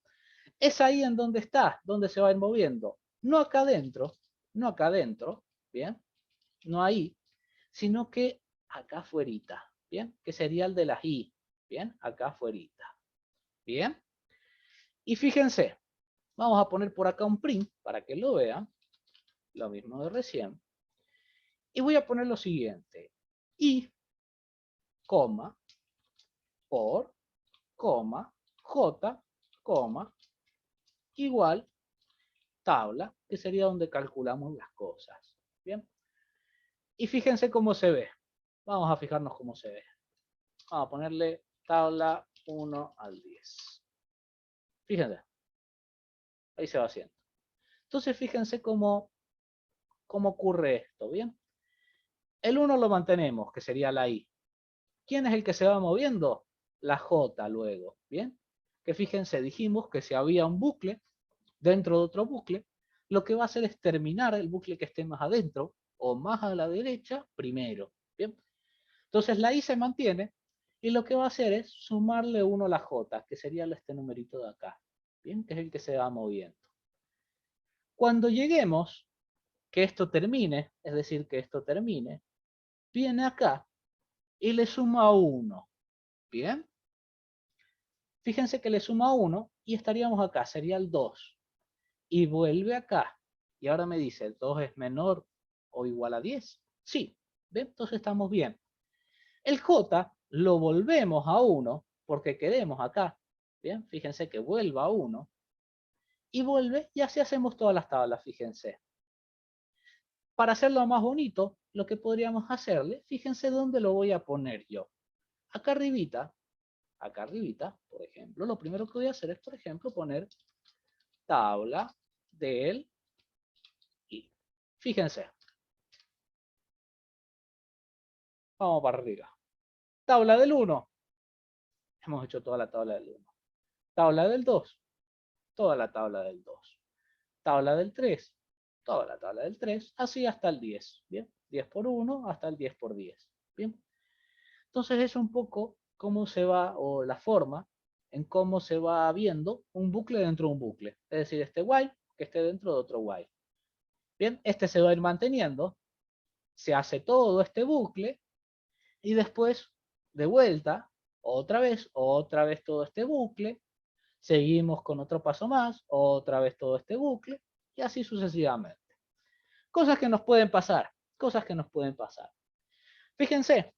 A: Es ahí en donde está, donde se va a ir moviendo. No acá adentro, no acá adentro, ¿bien? No ahí, sino que acá afuerita, ¿bien? Que sería el de las I, ¿bien? Acá afuerita, ¿bien? Y fíjense, vamos a poner por acá un print para que lo vean, lo mismo de recién. Y voy a poner lo siguiente, I, coma, por, coma, J, coma, igual, tabla, que sería donde calculamos las cosas, ¿bien? Y fíjense cómo se ve. Vamos a fijarnos cómo se ve. Vamos a ponerle tabla 1 al 10. Fíjense, ahí se va haciendo. Entonces fíjense cómo ocurre esto, ¿bien? El 1 lo mantenemos, que sería la I. ¿Quién es el que se va moviendo? La J luego, ¿bien? Que fíjense, dijimos que si había un bucle dentro de otro bucle, lo que va a hacer es terminar el bucle que esté más adentro o más a la derecha primero, ¿bien? Entonces la I se mantiene y lo que va a hacer es sumarle 1 a la J, que sería este numerito de acá, ¿bien? Que es el que se va moviendo. Cuando lleguemos, que esto termine, es decir, que esto termine, viene acá y le suma 1, ¿bien? Fíjense que le suma 1 y estaríamos acá, sería el 2. Y vuelve acá. Y ahora me dice, ¿el 2 es menor o igual a 10? Sí, ¿ven? Entonces estamos bien. El J lo volvemos a 1 porque queremos acá. Bien, fíjense que vuelva a 1. Y vuelve y así hacemos todas las tablas, fíjense. Para hacerlo más bonito, lo que podríamos hacerle, fíjense dónde lo voy a poner yo. Acá arribita, por ejemplo, lo primero que voy a hacer es, por ejemplo, poner tabla del I. Fíjense. Vamos para arriba. Tabla del 1. Hemos hecho toda la tabla del 1. Tabla del 2. Toda la tabla del 2. Tabla del 3. Toda la tabla del 3. Así hasta el 10. ¿Bien? 10 por 1 hasta el 10 por 10. ¿Bien? Entonces es un poco cómo se va, o la forma en cómo se va viendo un bucle dentro de un bucle. Es decir, este while que esté dentro de otro while. Bien, este se va a ir manteniendo. Se hace todo este bucle y después, de vuelta, otra vez todo este bucle, seguimos con otro paso más, otra vez todo este bucle, y así sucesivamente. Cosas que nos pueden pasar, cosas que nos pueden pasar. Fíjense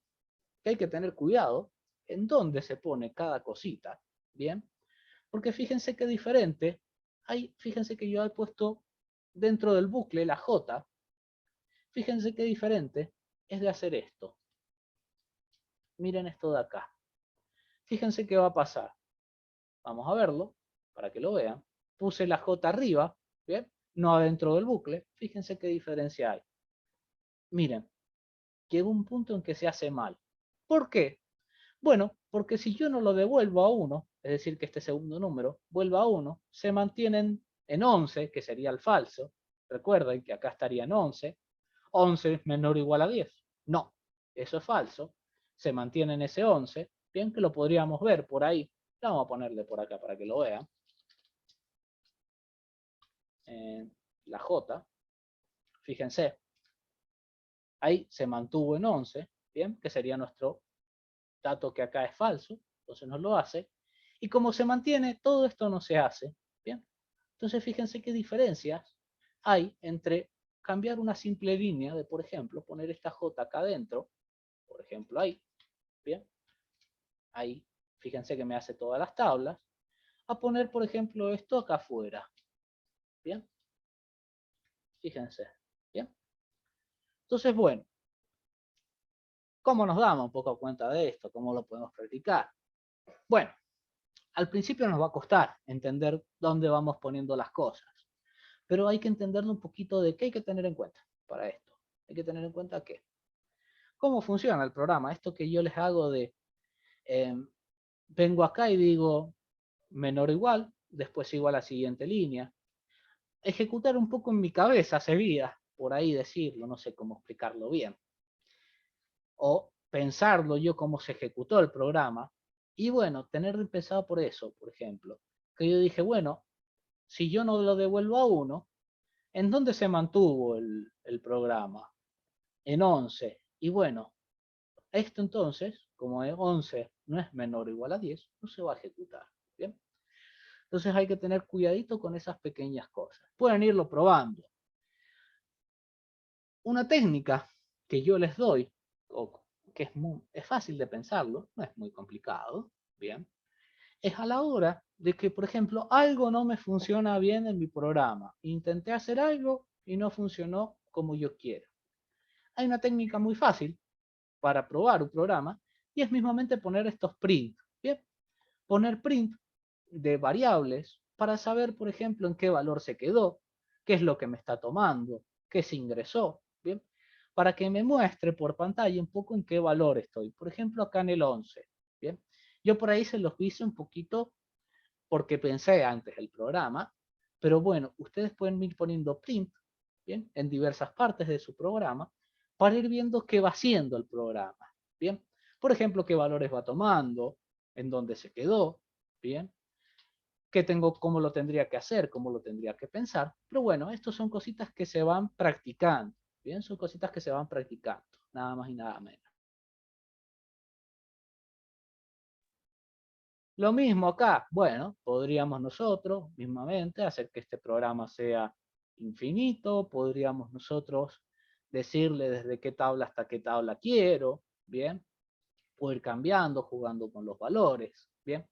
A: que hay que tener cuidado en dónde se pone cada cosita, ¿bien? Porque fíjense qué diferente, fíjense que yo he puesto dentro del bucle la J, fíjense qué diferente es de hacer esto. Miren esto de acá. Fíjense qué va a pasar. Vamos a verlo, para que lo vean. Puse la J arriba, ¿bien? No adentro del bucle. Fíjense qué diferencia hay. Miren, llegó un punto en que se hace mal. ¿Por qué? Bueno, porque si yo no lo devuelvo a 1, es decir, que este segundo número vuelva a 1, se mantienen en 11, que sería el falso. Recuerden que acá estaría en 11. 11 es menor o igual a 10. No, eso es falso. Se mantiene en ese 11. Bien que lo podríamos ver por ahí. Vamos a ponerle por acá para que lo vean. La J. Fíjense. ahí se mantuvo en 11, ¿bien? Que sería nuestro dato que acá es falso, entonces nos lo hace. Y como se mantiene, todo esto no se hace, ¿bien? Entonces fíjense qué diferencias hay entre cambiar una simple línea de, por ejemplo, poner esta J acá adentro, por ejemplo ahí, ¿bien? Ahí, fíjense que me hace todas las tablas, a poner, por ejemplo, esto acá afuera, ¿bien? Fíjense, ¿bien? Entonces, bueno, ¿cómo nos damos un poco cuenta de esto? ¿Cómo lo podemos practicar? Bueno, al principio nos va a costar entender dónde vamos poniendo las cosas, pero hay que entenderlo un poquito de qué hay que tener en cuenta para esto. Hay que tener en cuenta que, cómo funciona el programa. Esto que yo les hago de, eh, vengo acá y digo menor o igual, después igual a la siguiente línea. Ejecutar un poco en mi cabeza seguida, por ahí decirlo, no sé cómo explicarlo bien. O pensarlo yo cómo se ejecutó el programa. Y bueno, tener pensado por eso, por ejemplo, que yo dije, bueno, si yo no lo devuelvo a 1, ¿en dónde se mantuvo el programa? En 11. Y bueno, esto entonces, como es 11 no es menor o igual a 10, no se va a ejecutar. ¿Bien? Entonces hay que tener cuidadito con esas pequeñas cosas. Pueden irlo probando. Una técnica que yo les doy, o que es fácil de pensarlo, no es muy complicado, ¿bien? Es a la hora de que, por ejemplo, algo no me funciona bien en mi programa. Intenté hacer algo y no funcionó como yo quiero. Hay una técnica muy fácil para probar un programa y es mismamente poner estos print. ¿Bien? Poner print de variables para saber, por ejemplo, en qué valor se quedó, qué es lo que me está tomando, qué se ingresó. ¿Bien? Para que me muestre por pantalla un poco en qué valor estoy. Por ejemplo, acá en el 11. ¿Bien? Yo por ahí se los hice un poquito porque pensé antes el programa, pero bueno, ustedes pueden ir poniendo print, ¿bien? En diversas partes de su programa para ir viendo qué va haciendo el programa, ¿bien? Por ejemplo, qué valores va tomando, en dónde se quedó, ¿bien? Qué tengo, cómo lo tendría que hacer, cómo lo tendría que pensar, pero bueno, estos son cositas que se van practicando, ¿bien? Son cositas que se van practicando, nada más y nada menos. Lo mismo acá, bueno, podríamos nosotros mismamente hacer que este programa sea infinito, podríamos nosotros decirle desde qué tabla hasta qué tabla quiero, ¿bien? O ir cambiando, jugando con los valores, ¿bien?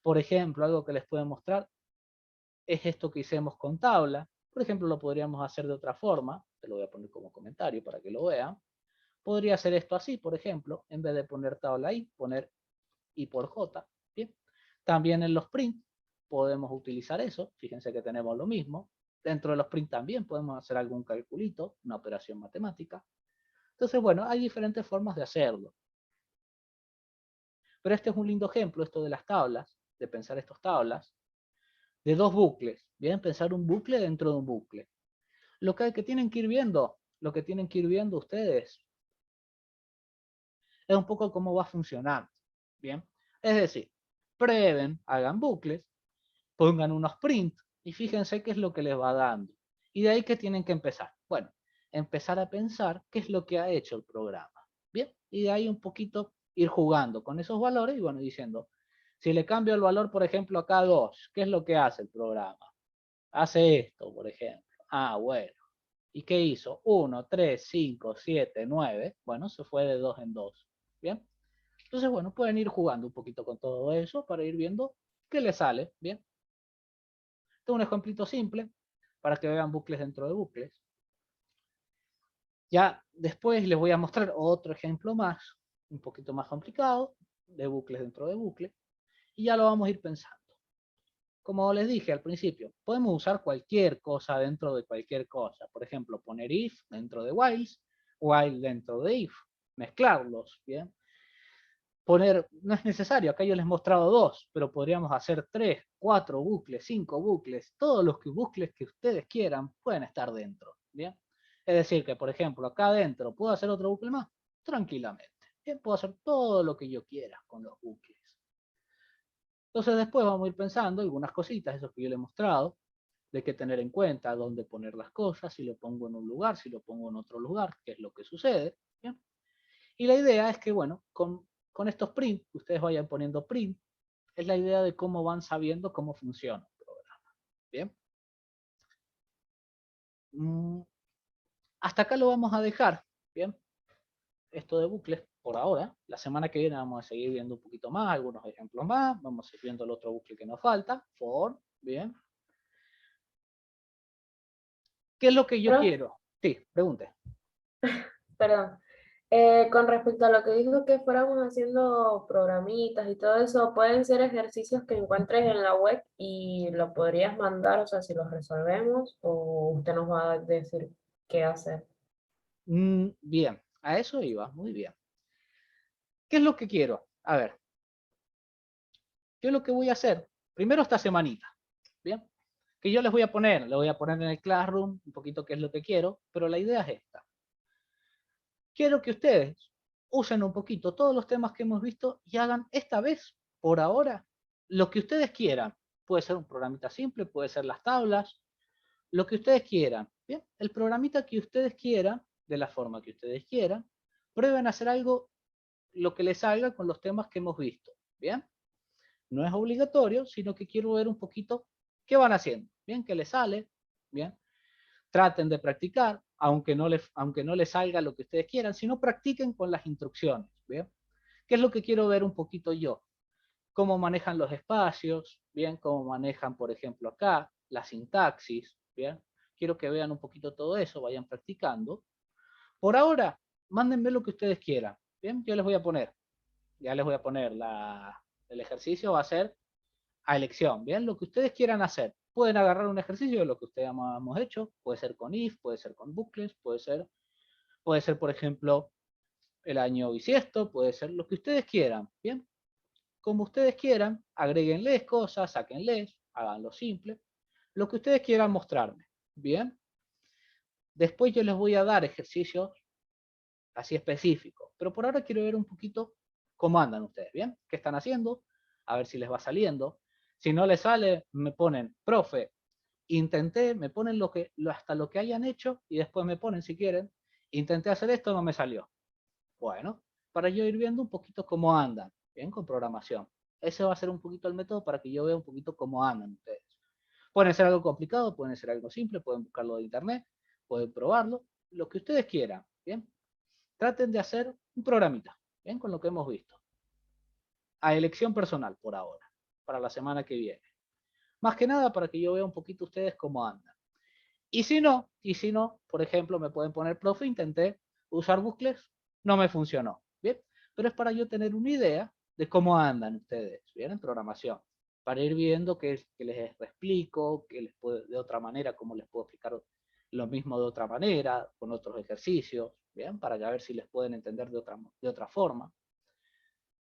A: Por ejemplo, algo que les puedo mostrar es esto que hicimos con tabla. Por ejemplo, lo podríamos hacer de otra forma, te lo voy a poner como comentario para que lo vean. Podría hacer esto así, por ejemplo, en vez de poner tabla I, poner I por J, ¿bien? También en los print podemos utilizar eso, fíjense que tenemos lo mismo. Dentro de los print también podemos hacer algún calculito, una operación matemática. Entonces, bueno, hay diferentes formas de hacerlo. Pero este es un lindo ejemplo, esto de las tablas, de pensar estas tablas, de dos bucles, ¿bien? Pensar un bucle dentro de un bucle. Lo que tienen que ir viendo, lo que tienen que ir viendo ustedes, es un poco cómo va a funcionar, ¿bien? Es decir, prueben, hagan bucles, pongan unos print y fíjense qué es lo que les va dando. Y de ahí que tienen que empezar. Bueno, empezar a pensar qué es lo que ha hecho el programa. Bien, y de ahí un poquito ir jugando con esos valores y bueno, diciendo, si le cambio el valor, por ejemplo, acá a 2, ¿qué es lo que hace el programa? Hace esto, por ejemplo. Ah, bueno. ¿Y qué hizo? 1, 3, 5, 7, 9. Bueno, se fue de 2 en 2. Bien. Entonces, bueno, pueden ir jugando un poquito con todo eso para ir viendo qué le sale. Bien. Este es un ejemplito simple para que vean bucles dentro de bucles. Ya después les voy a mostrar otro ejemplo más, un poquito más complicado, de bucles dentro de bucles, y ya lo vamos a ir pensando. Como les dije al principio, podemos usar cualquier cosa dentro de cualquier cosa. Por ejemplo, poner if dentro de while dentro de if, mezclarlos, ¿bien? Poner, no es necesario, acá yo les he mostrado dos, pero podríamos hacer 3, 4 bucles, 5 bucles, todos los bucles que ustedes quieran pueden estar dentro, ¿bien? Es decir, que por ejemplo, acá adentro, ¿puedo hacer otro bucle más? Tranquilamente, ¿bien? Puedo hacer todo lo que yo quiera con los bucles. Entonces después vamos a ir pensando algunas cositas, esos que yo les he mostrado, de qué tener en cuenta, dónde poner las cosas, si lo pongo en un lugar, si lo pongo en otro lugar, qué es lo que sucede. ¿Bien? Y la idea es que, bueno, con estos print, ustedes vayan poniendo print, es la idea de cómo van sabiendo cómo funciona el programa. ¿Bien? Hasta acá lo vamos a dejar. ¿Bien? Esto de bucles por ahora. La semana que viene vamos a seguir viendo un poquito más, algunos ejemplos más. Vamos a ir viendo el otro bucle que nos falta. For. Bien. ¿Qué es lo que yo
B: Profe,
A: quiero? Sí, pregunte.
B: perdón. Con respecto a lo que dijo que fuéramos haciendo programitas y todo eso, pueden ser ejercicios que encuentres en la web y lo podrías mandar, o sea, si los resolvemos, o usted nos va a decir qué hacer.
A: Bien, a eso iba, muy bien. ¿Qué es lo que quiero? A ver, yo lo que voy a hacer, primero esta semanita, ¿bien? Que yo les voy a poner, le voy a poner en el Classroom un poquito qué es lo que quiero, pero la idea es esta. Quiero que ustedes usen un poquito todos los temas que hemos visto y hagan esta vez, por ahora, lo que ustedes quieran. Puede ser un programita simple, puede ser las tablas, lo que ustedes quieran. Bien, el programita que ustedes quieran, de la forma que ustedes quieran, prueben a hacer algo, lo que les salga con los temas que hemos visto. Bien, no es obligatorio, sino que quiero ver un poquito qué van haciendo. Bien, qué les sale. Bien, traten de practicar, aunque no les salga lo que ustedes quieran, sino practiquen con las instrucciones. ¿Bien? ¿Qué es lo que quiero ver un poquito yo? Cómo manejan los espacios, ¿bien? Cómo manejan, por ejemplo, acá, la sintaxis, ¿bien? Quiero que vean un poquito todo eso, vayan practicando. Por ahora, mándenme lo que ustedes quieran, ¿bien? Yo les voy a poner, ya les voy a poner el ejercicio va a ser a elección, ¿bien? Lo que ustedes quieran hacer. Pueden agarrar un ejercicio de lo que ustedes hemos hecho, puede ser con if, puede ser con bucles, puede ser, por ejemplo, el año bisiesto, puede ser lo que ustedes quieran, ¿bien? Como ustedes quieran, agréguenles cosas, sáquenles, háganlo simple, lo que ustedes quieran mostrarme, ¿bien? Después yo les voy a dar ejercicios así específicos, pero por ahora quiero ver un poquito cómo andan ustedes, ¿bien? ¿Qué están haciendo? A ver si les va saliendo. Si no les sale, me ponen, profe, intenté, me ponen hasta lo que hayan hecho y después me ponen, si quieren, intenté hacer esto, no me salió. Bueno, para yo ir viendo un poquito cómo andan, ¿bien? Con programación. Ese va a ser un poquito el método para que yo vea un poquito cómo andan ustedes. Pueden ser algo complicado, pueden ser algo simple, pueden buscarlo de internet, pueden probarlo, lo que ustedes quieran, ¿bien? Traten de hacer un programita, ¿bien? Con lo que hemos visto. A elección personal por ahora, para la semana que viene. Más que nada para que yo vea un poquito ustedes cómo andan. Y si no, por ejemplo, me pueden poner, profe, intenté usar bucles, no me funcionó, ¿bien? Pero es para yo tener una idea de cómo andan ustedes, ¿bien? En programación, para ir viendo que les explico, que les puedo, de otra manera, cómo les puedo explicar lo mismo de otra manera, con otros ejercicios, ¿bien? Para ver si les pueden entender de otra forma.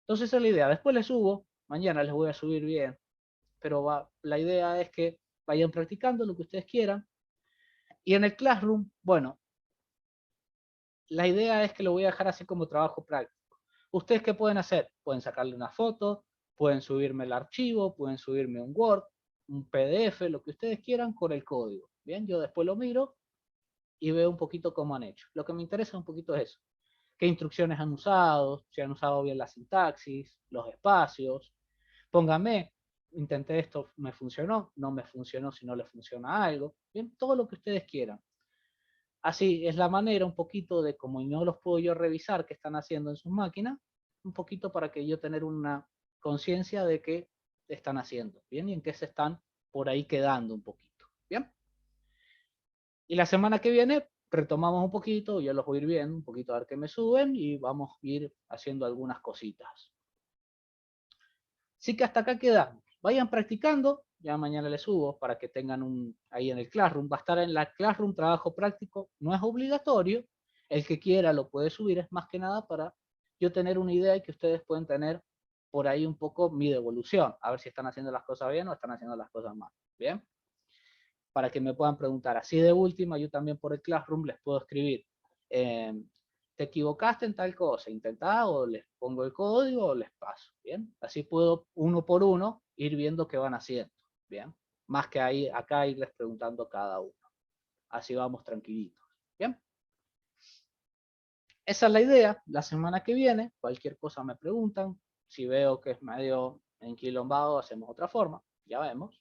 A: Entonces esa es la idea. Después les subo, mañana les voy a subir bien, pero la idea es que vayan practicando lo que ustedes quieran. Y en el Classroom, bueno, la idea es que lo voy a dejar así como trabajo práctico. ¿Ustedes qué pueden hacer? Pueden sacarle una foto, pueden subirme el archivo, pueden subirme un Word, un PDF, lo que ustedes quieran con el código. Bien, yo después lo miro y veo un poquito cómo han hecho. Lo que me interesa un poquito es eso. ¿Qué instrucciones han usado? Si han usado bien la sintaxis, los espacios. Pónganme, intenté esto, me funcionó, no me funcionó si no le funciona algo. Bien, todo lo que ustedes quieran. Así es la manera un poquito de como no los puedo yo revisar qué están haciendo en sus máquinas, un poquito para que yo tener una conciencia de qué están haciendo, ¿bien? Y en qué se están por ahí quedando un poquito, ¿bien? Y la semana que viene retomamos un poquito, yo los voy a ir viendo, un poquito a ver qué me suben y vamos a ir haciendo algunas cositas. Así que hasta acá quedamos. Vayan practicando, ya mañana les subo para que tengan ahí en el Classroom. Va a estar en la Classroom trabajo práctico, no es obligatorio. El que quiera lo puede subir, es más que nada para yo tener una idea y que ustedes pueden tener por ahí un poco mi devolución, a ver si están haciendo las cosas bien o están haciendo las cosas mal. ¿Bien? Para que me puedan preguntar. Así de última, yo también por el Classroom les puedo escribir. Eh, te equivocaste en tal cosa, intentá o les pongo el código o les paso, ¿bien? Así puedo uno por uno ir viendo qué van haciendo, ¿bien? más que ahí, acá irles preguntando cada uno. Así vamos tranquilitos. ¿Bien? Esa es la idea. La semana que viene, cualquier cosa me preguntan. Si veo que es medio enquilombado, hacemos otra forma. Ya vemos.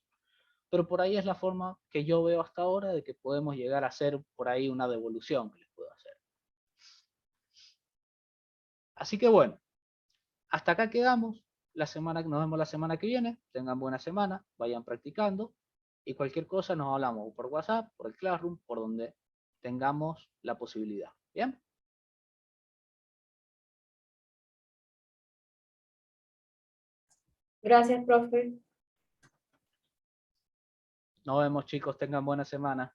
A: Pero por ahí es la forma que yo veo hasta ahora de que podemos llegar a hacer por ahí una devolución que les puedo hacer. Así que bueno, hasta acá quedamos. Nos vemos la semana que viene. Tengan buena semana, vayan practicando. Y cualquier cosa nos hablamos por WhatsApp, por el Classroom, por donde tengamos la posibilidad. ¿Bien?
B: Gracias, profe.
A: Nos vemos, chicos. Tengan buena semana.